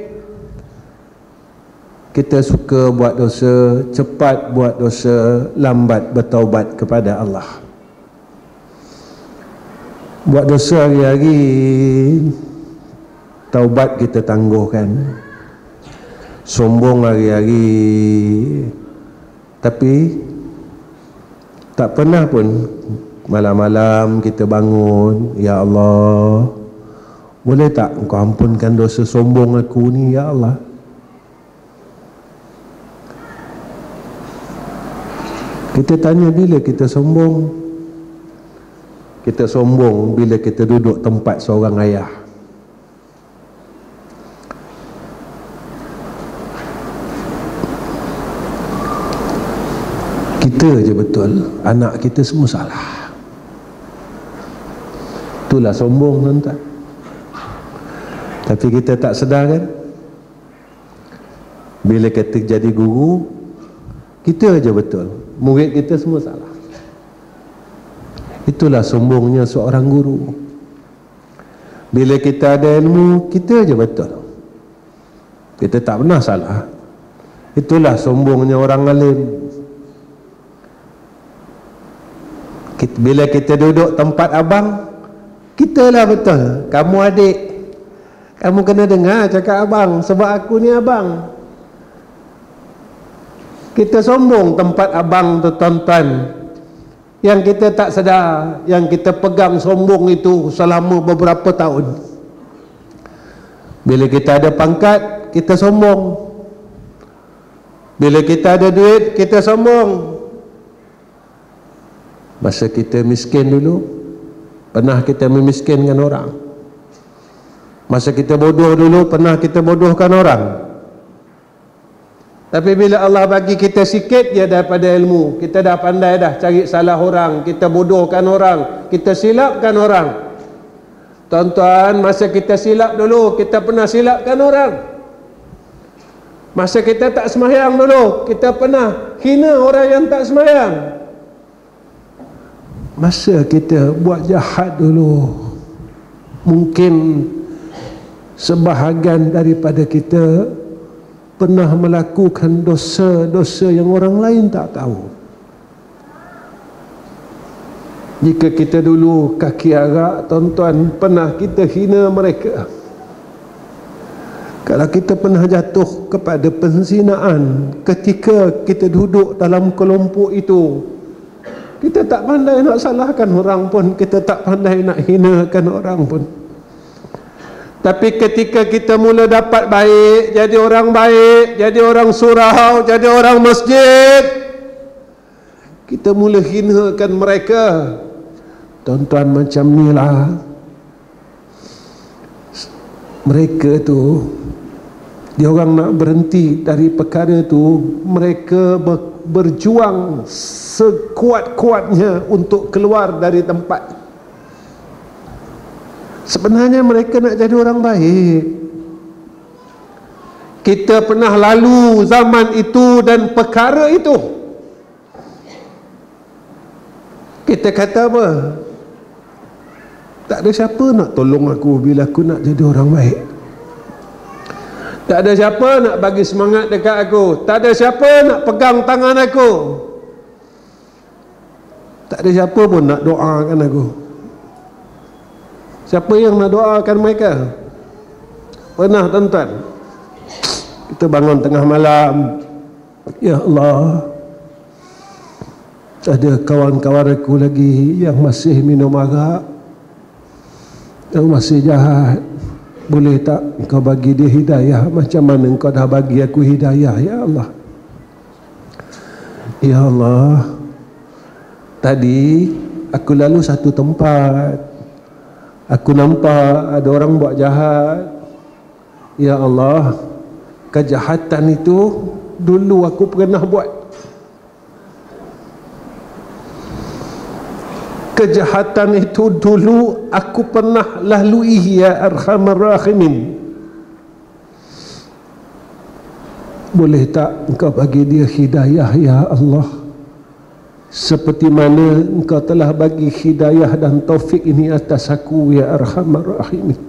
kita suka buat dosa, cepat buat dosa, lambat bertaubat kepada Allah. Buat dosa hari-hari, taubat kita tangguhkan. Sombong hari-hari, tapi tak pernah pun malam-malam kita bangun, ya Allah, boleh tak Engkau ampunkan dosa sombong aku ni, ya Allah. Kita tanya bila kita sombong? Kita sombong bila kita duduk tempat seorang ayah. Kita je betul, anak kita semua salah. Itulah sombong tuan-tuan. Tapi kita tak sedar kan? Bila kita jadi guru, kita je betul, murid kita semua salah. Itulah sombongnya seorang guru. Bila kita ada ilmu, kita je betul, kita tak pernah salah. Itulah sombongnya orang alim. Bila kita duduk tempat abang, kita lah betul, kamu adik, kamu kena dengar cakap abang, sebab aku ni abang. Kita sombong tempat abang tu tuan-tuan, yang kita tak sedar, yang kita pegang sombong itu selama beberapa tahun. Bila kita ada pangkat, kita sombong. Bila kita ada duit, kita sombong. Masa kita miskin dulu, pernah kita memiskinkan orang. Masa kita bodoh dulu, pernah kita bodohkan orang. Tapi bila Allah bagi kita sikit je daripada ilmu, kita dah pandai dah cari salah orang, kita bodohkan orang, kita silapkan orang. Tuan-tuan, masa kita silap dulu, kita pernah silapkan orang. Masa kita tak sembahyang dulu, kita pernah hina orang yang tak sembahyang. Masa kita buat jahat dulu, mungkin sebahagian daripada kita pernah melakukan dosa-dosa yang orang lain tak tahu. Jika kita dulu kaki arak, tuan-tuan, pernah kita hina mereka. Kalau kita pernah jatuh kepada penzinaan ketika kita duduk dalam kelompok itu, Kita tak pandai nak salahkan orang pun, kita tak pandai nak hinakan orang pun. Tapi ketika kita mula dapat baik, jadi orang baik, jadi orang surau, jadi orang masjid, kita mula hinakan mereka. Tuan-tuan, macam ni lah mereka tu, dia orang nak berhenti dari perkara tu, mereka berjuang sekuat-kuatnya untuk keluar dari tempat. Sebenarnya mereka nak jadi orang baik. Kita pernah lalu zaman itu dan perkara itu. Kita kata apa? Tak ada siapa nak tolong aku bila aku nak jadi orang baik. Tak ada siapa nak bagi semangat dekat aku. Tak ada siapa nak pegang tangan aku. Tak ada siapa pun nak doakan aku. Siapa yang nak doakan mereka? Pernah, tuan-tuan? Kita bangun tengah malam, ya Allah, ada kawan-kawan aku lagi yang masih minum arak, yang masih jahat. Boleh tak engkau bagi dia hidayah macam mana engkau dah bagi aku hidayah, ya Allah. Ya Allah, tadi aku lalu satu tempat, aku nampak ada orang buat jahat. Ya Allah, kejahatan itu dulu aku pernah buat. Kejahatan itu dulu aku pernah lalui, ya Arhamar Rahimin. Boleh tak engkau bagi dia hidayah, ya Allah, seperti mana engkau telah bagi hidayah dan taufik ini atas aku, ya Arhamar Rahimin.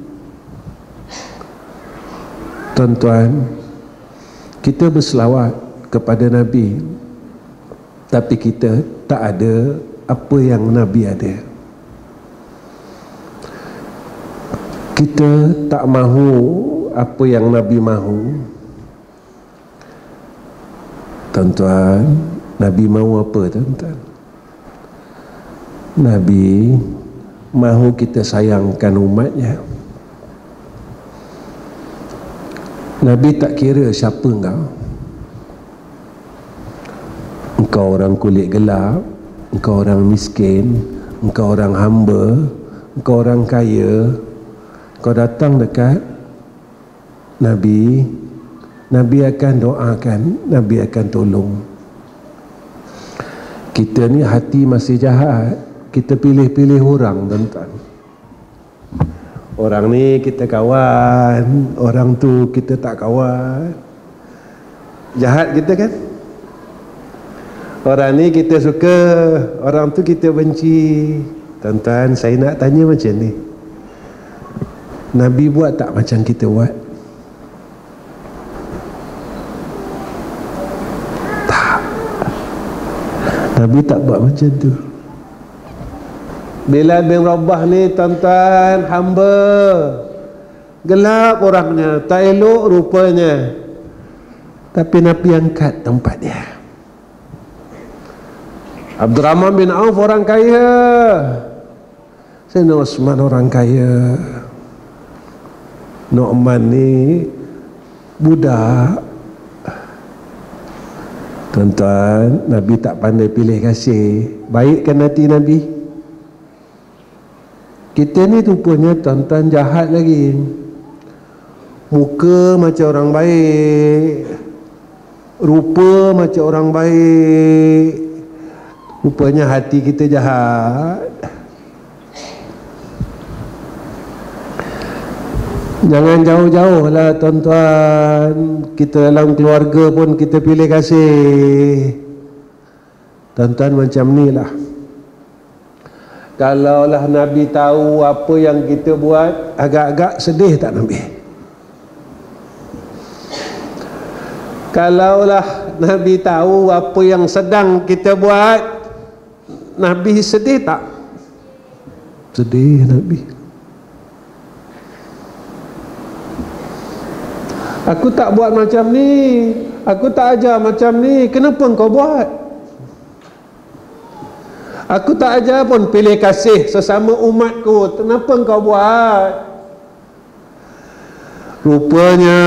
Tuan-tuan, kita berselawat kepada Nabi, tapi kita tak ada apa yang Nabi ada. Kita tak mahu apa yang Nabi mahu. Tuan-tuan, Nabi mahu apa, tuan-tuan? Nabi mahu kita sayangkan umatnya. Nabi tak kira siapa engkau. Engkau orang kulit gelap, engkau orang miskin, engkau orang hamba, engkau orang kaya, kau datang dekat Nabi, Nabi akan doakan, Nabi akan tolong. Kita ni hati masih jahat, kita pilih-pilih orang, tuan-tuan. Orang ni kita kawan, orang tu kita tak kawan. Jahat kita kan? Orang ni kita suka, orang tu kita benci. Tuan-tuan, saya nak tanya macam ni, Nabi buat tak macam kita buat? Tak. Nabi tak buat macam tu. Bilal bin Rabah ni, tuan-tuan, hamba, gelap orangnya, tak elok rupanya, tapi Nabi angkat tempat dia. Abdurrahman bin Auf orang kaya, Sayyidina Osman orang kaya, Nu'man ni budak. Tuan-tuan, Nabi tak pandai pilih kasih. Baikkan hati Nabi. Kita ni rupanya, tuan-tuan, jahat lagi. Muka macam orang baik, rupa macam orang baik, rupanya hati kita jahat. Jangan jauh-jauh lah, tuan-tuan. Kita dalam keluarga pun kita pilih kasih. Tuan-tuan, macam ni lah. Kalaulah Nabi tahu apa yang kita buat, agak-agak sedih tak Nabi? Kalaulah Nabi tahu apa yang sedang kita buat, Nabi sedih tak? Sedih Nabi. Aku tak buat macam ni, aku tak ajar macam ni, kenapa engkau buat? Aku tak ajar pun pilih kasih sesama umatku. Kenapa kau buat? Rupanya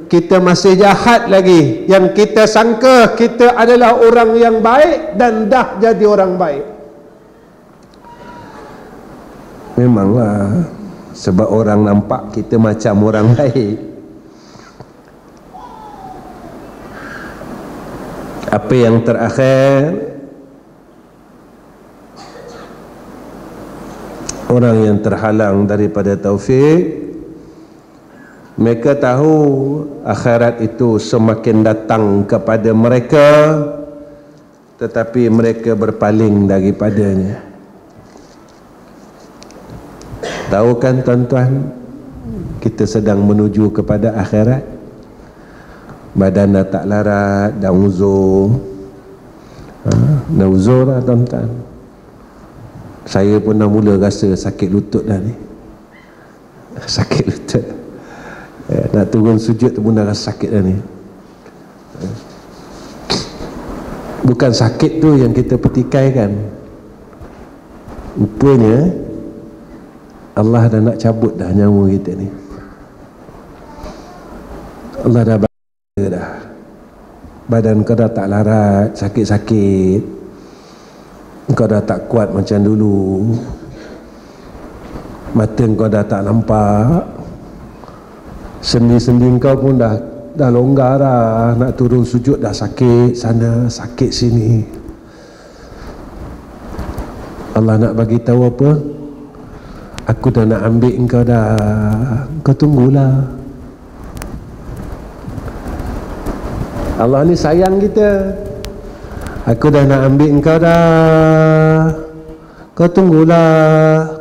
kita masih jahat lagi. Yang kita sangka kita adalah orang yang baik dan dah jadi orang baik. Memanglah, sebab orang nampak kita macam orang baik. Apa yang terakhir, orang yang terhalang daripada taufik, mereka tahu akhirat itu semakin datang kepada mereka, tetapi mereka berpaling daripadanya. Tahu kan tuan-tuan, kita sedang menuju kepada akhirat. Badan dah tak larat, dah uzur. Dah uzur lah tuan-tuan. Saya pun dah mula rasa sakit lutut dah ni. Sakit lutut. Nak turun sujud tu pun dah rasa sakit dah ni. Bukan sakit tu yang kita petikaikan. Rupanya Allah dah nak cabut dah nyawa kita ni. Allah dah dah. Badan kau dah tak larat, sakit-sakit. Kau dah tak kuat macam dulu. Mata kau dah tak nampak. Sendi-sendi kau pun dah longgar dah. Nak turun sujud dah sakit sana, sakit sini. Allah nak bagi tahu apa? Aku dah nak ambil engkau dah. Kau tunggulah. Allah ni sayang kita. Aku dah nak ambil engkau dah. Kau tunggulah.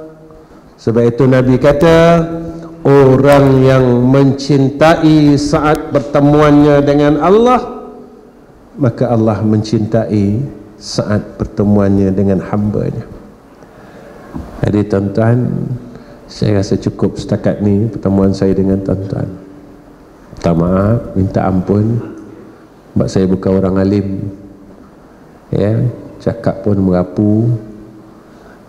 Sebab itu Nabi kata, orang yang mencintai saat pertemuannya dengan Allah, maka Allah mencintai saat pertemuannya dengan hamba-Nya. Jadi tuan-tuan, saya rasa cukup setakat ni pertemuan saya dengan tuan-tuan. Minta maaf, minta ampun, sebab saya bukan orang alim, ya, cakap pun merapu,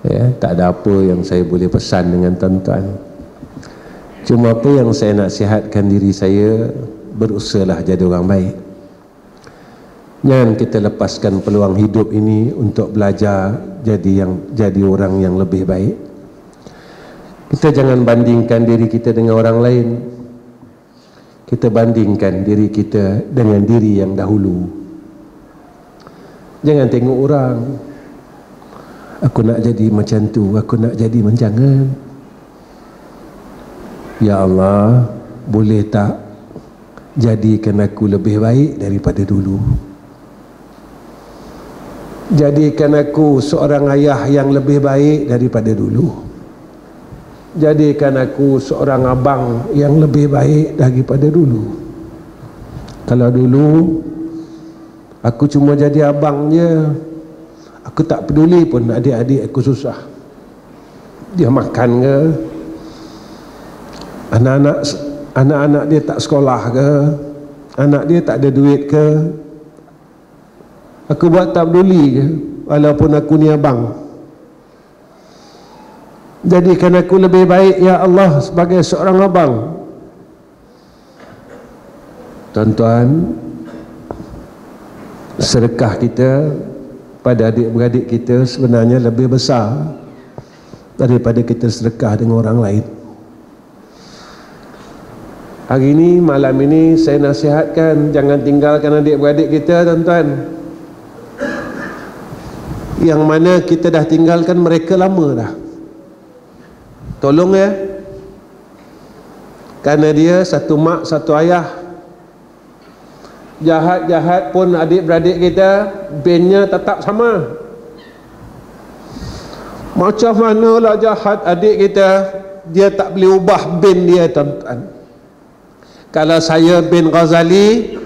ya, tak ada apa yang saya boleh pesan dengan tuan-tuan. Cuma apa yang saya nak sihatkan diri saya, berusahalah jadi orang baik. Jangan kita lepaskan peluang hidup ini untuk belajar jadi orang yang lebih baik. Kita jangan bandingkan diri kita dengan orang lain. Kita bandingkan diri kita dengan diri yang dahulu. Jangan tengok orang, aku nak jadi macam tu, aku nak jadi jangan. Ya Allah, boleh tak jadikan aku lebih baik daripada dulu. Jadikan aku seorang ayah yang lebih baik daripada dulu. Jadikan aku seorang abang yang lebih baik daripada dulu. Kalau dulu aku cuma jadi abang je, aku tak peduli pun adik-adik aku susah. Dia makan ke, anak-anak dia tak sekolah ke, anak dia tak ada duit ke, aku buat tak peduli je, walaupun aku ni abang. Jadikan aku lebih baik ya Allah sebagai seorang abang. Tuan-tuan, sedekah kita pada adik-beradik kita sebenarnya lebih besar daripada kita sedekah dengan orang lain. Hari ini, malam ini saya nasihatkan, jangan tinggalkan adik-beradik kita tuan-tuan. Yang mana kita dah tinggalkan mereka lama dah. Tolong ya. Kerana dia satu mak satu ayah. Jahat-jahat pun adik-beradik kita, bennya tetap sama. Macam manalah jahat adik kita, dia tak boleh ubah ben dia tuan-tuan. Kalau saya bin Ghazali,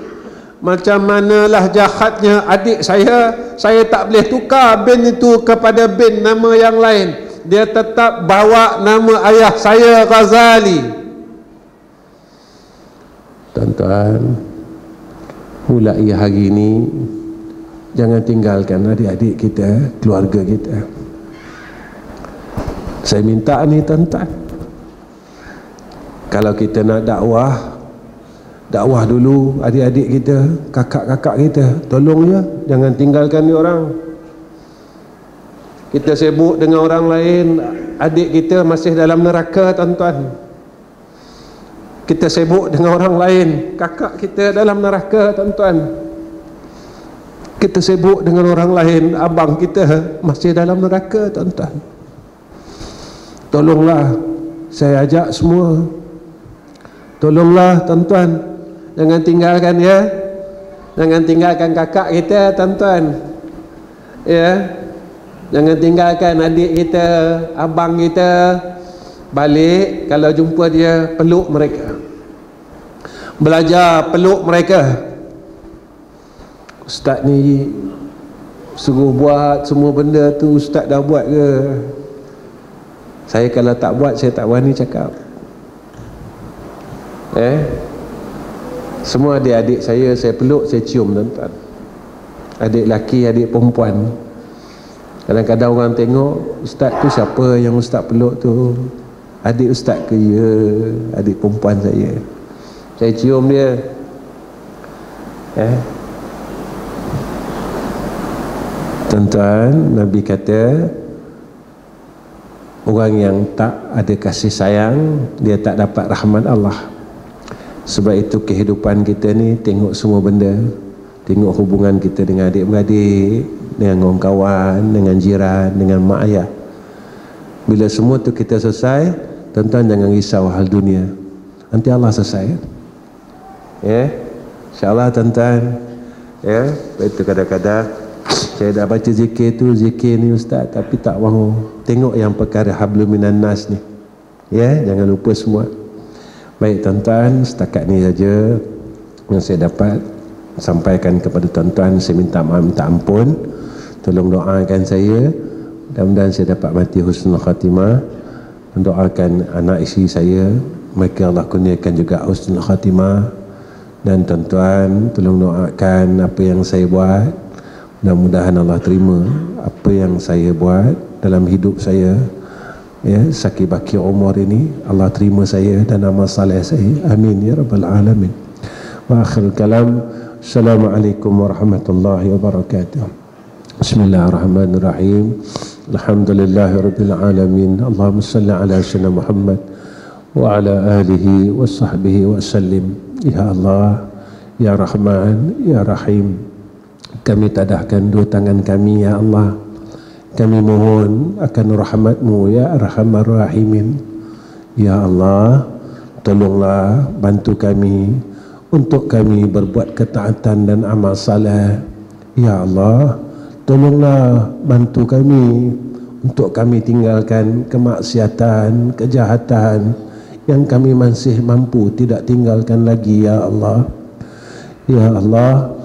macam manalah jahatnya adik saya tak boleh tukar bin itu kepada bin nama yang lain. Dia tetap bawa nama ayah saya Ghazali. Tuan-tuan, mulai hari ini Jangan tinggalkan adik-adik kita, keluarga kita. Saya minta ni tuan-tuan, kalau kita nak dakwah dulu adik-adik kita, kakak-kakak kita, tolong ya, jangan tinggalkan ni orang. Kita sibuk dengan orang lain, adik kita masih dalam neraka tuan-tuan. Kita sibuk dengan orang lain, kakak kita dalam neraka tuan-tuan. Kita sibuk dengan orang lain, abang kita masih dalam neraka tuan-tuan. Tolonglah, saya ajak semua, tolonglah tuan-tuan, jangan tinggalkan ya, jangan tinggalkan kakak kita tuan-tuan ya, jangan tinggalkan adik kita, abang kita. Balik, kalau jumpa dia, peluk mereka, belajar peluk mereka. Ustaz ni suruh buat semua benda tu, ustaz dah buat ke? Saya kalau tak buat, saya tak berani cakap. Semua adik-adik saya peluk, saya cium tuan-tuan. Adik lelaki, adik perempuan. Kadang-kadang orang tengok, ustaz tu siapa yang ustaz peluk tu? Adik ustaz ke? Ya, adik perempuan saya. Saya cium dia. Tuan-tuan, Nabi kata, orang yang tak ada kasih sayang, dia tak dapat rahmat Allah. Sebab itu kehidupan kita ni, tengok semua benda, tengok hubungan kita dengan adik-beradik, dengan orang kawan, dengan jiran, dengan mak ayah. Bila semua tu kita selesai, tuan-tuan jangan risau hal dunia, nanti Allah selesai. InsyaAllah tuan-tuan. Itu kadang-kadang saya dah baca zikir tu, zikir ni ustaz, tapi tak mahu tengok yang perkara hablum minan nas ni. Jangan lupa semua. Baik tuan-tuan, setakat ni saja yang saya dapat sampaikan kepada tuan-tuan. Saya minta maaf, minta ampun. Tolong doakan saya, mudah-mudahan saya dapat mati husnul khatimah. Mendoakan anak isteri saya, mereka Allah kurniakan juga husnul khatimah. Dan tuan-tuan, tolong doakan apa yang saya buat, mudah-mudahan Allah terima apa yang saya buat dalam hidup saya, sakit baki umur ini. Allah terima saya dan amal saleh saya, amin ya rabbal alamin. Wa akhirul kalam, assalamualaikum warahmatullahi wabarakatuh. Bismillahirrahmanirrahim. Alhamdulillahirabbil alamin. Allahumma salli ala sayyidina Muhammad wa ala alihi wa sahbihi wa sallim. Ya Allah, ya Rahman, ya Rahim, kami tadahkan dua tangan kami ya Allah. Kami mohon akan rahmat-Mu ya Arhamar Rahimin. Ya Allah, tolonglah bantu kami untuk kami berbuat ketaatan dan amal saleh. Ya Allah, tolonglah bantu kami untuk kami tinggalkan kemaksiatan, kejahatan yang kami masih mampu tidak tinggalkan lagi ya Allah. Ya Allah,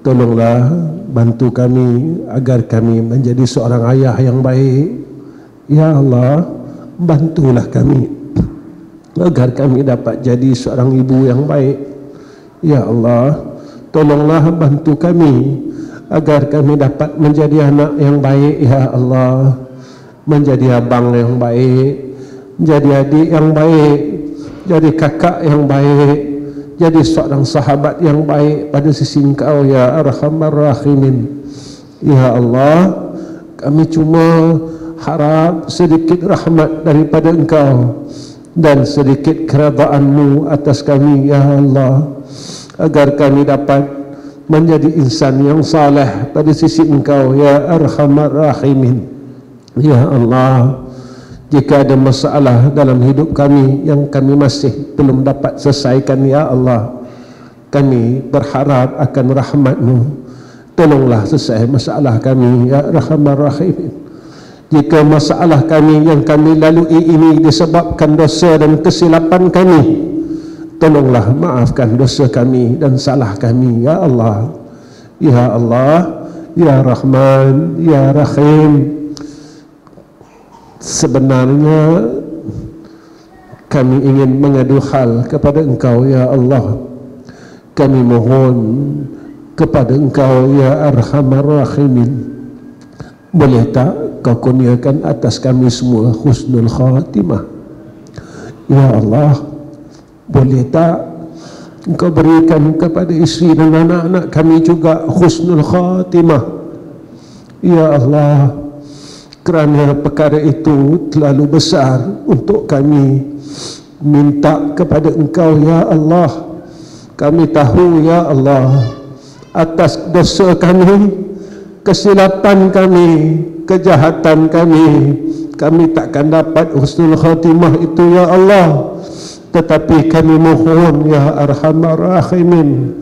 tolonglah bantu kami agar kami menjadi seorang ayah yang baik. Ya Allah, bantulah kami agar kami dapat jadi seorang ibu yang baik. Ya Allah, tolonglah bantu kami agar kami dapat menjadi anak yang baik. Ya Allah, menjadi abang yang baik, jadi adik yang baik, jadi kakak yang baik, jadi seorang sahabat yang baik pada sisi Engkau ya Arhamar Rahimin. Ya Allah, kami cuma harap sedikit rahmat daripada Engkau dan sedikit keredaan-Mu atas kami ya Allah, agar kami dapat menjadi insan yang saleh pada sisi Engkau ya Arhamar Rahimin. Ya Allah, jika ada masalah dalam hidup kami yang kami masih belum dapat selesaikan ya Allah, kami berharap akan rahmat-Mu. Tolonglah selesai masalah kami ya Arhamar Rahimin. Jika masalah kami yang kami lalui ini disebabkan dosa dan kesilapan kami, tolonglah maafkan dosa kami dan salah kami ya Allah. Ya Allah, ya Rahman, ya Rahim, sebenarnya kami ingin mengadu hal kepada Engkau ya Allah. Kami mohon kepada Engkau ya Arhamar Rahimin. Boleh tak Kau kurniakan atas kami semua husnul khatimah? Ya Allah, boleh tak Engkau berikan kepada isteri dan anak-anak kami juga husnul khatimah? Ya Allah, kerana perkara itu terlalu besar untuk kami minta kepada Engkau ya Allah. Kami tahu ya Allah, atas dosa kami, kesilapan kami, kejahatan kami takkan dapat husnul khatimah itu ya Allah. Tetapi kami mohon ya Arhamar Rahimin,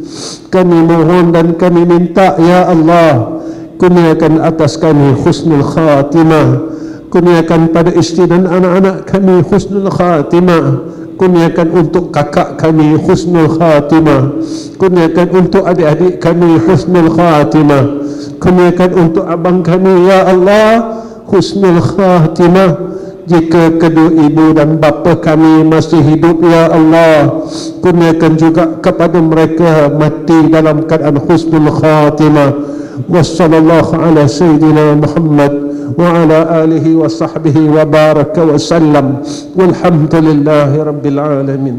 kami mohon dan kami minta ya Allah, kurniakan atas kami husnul khatimah, kurniakan pada isteri dan anak-anak kami husnul khatimah, kurniakan untuk kakak kami husnul khatimah, kurniakan untuk adik-adik kami husnul khatimah, kurniakan untuk abang kami ya Allah husnul khatimah. Jika kedua ibu dan bapa kami masih hidup ya Allah, kurniakan juga kepada mereka mati dalam keadaan husnul khatimah. Wassallallahu ala sayyidina Muhammad wa ala alihi wa sahbihi wa baraka wa sallam, walhamdulillahi rabbil alamin.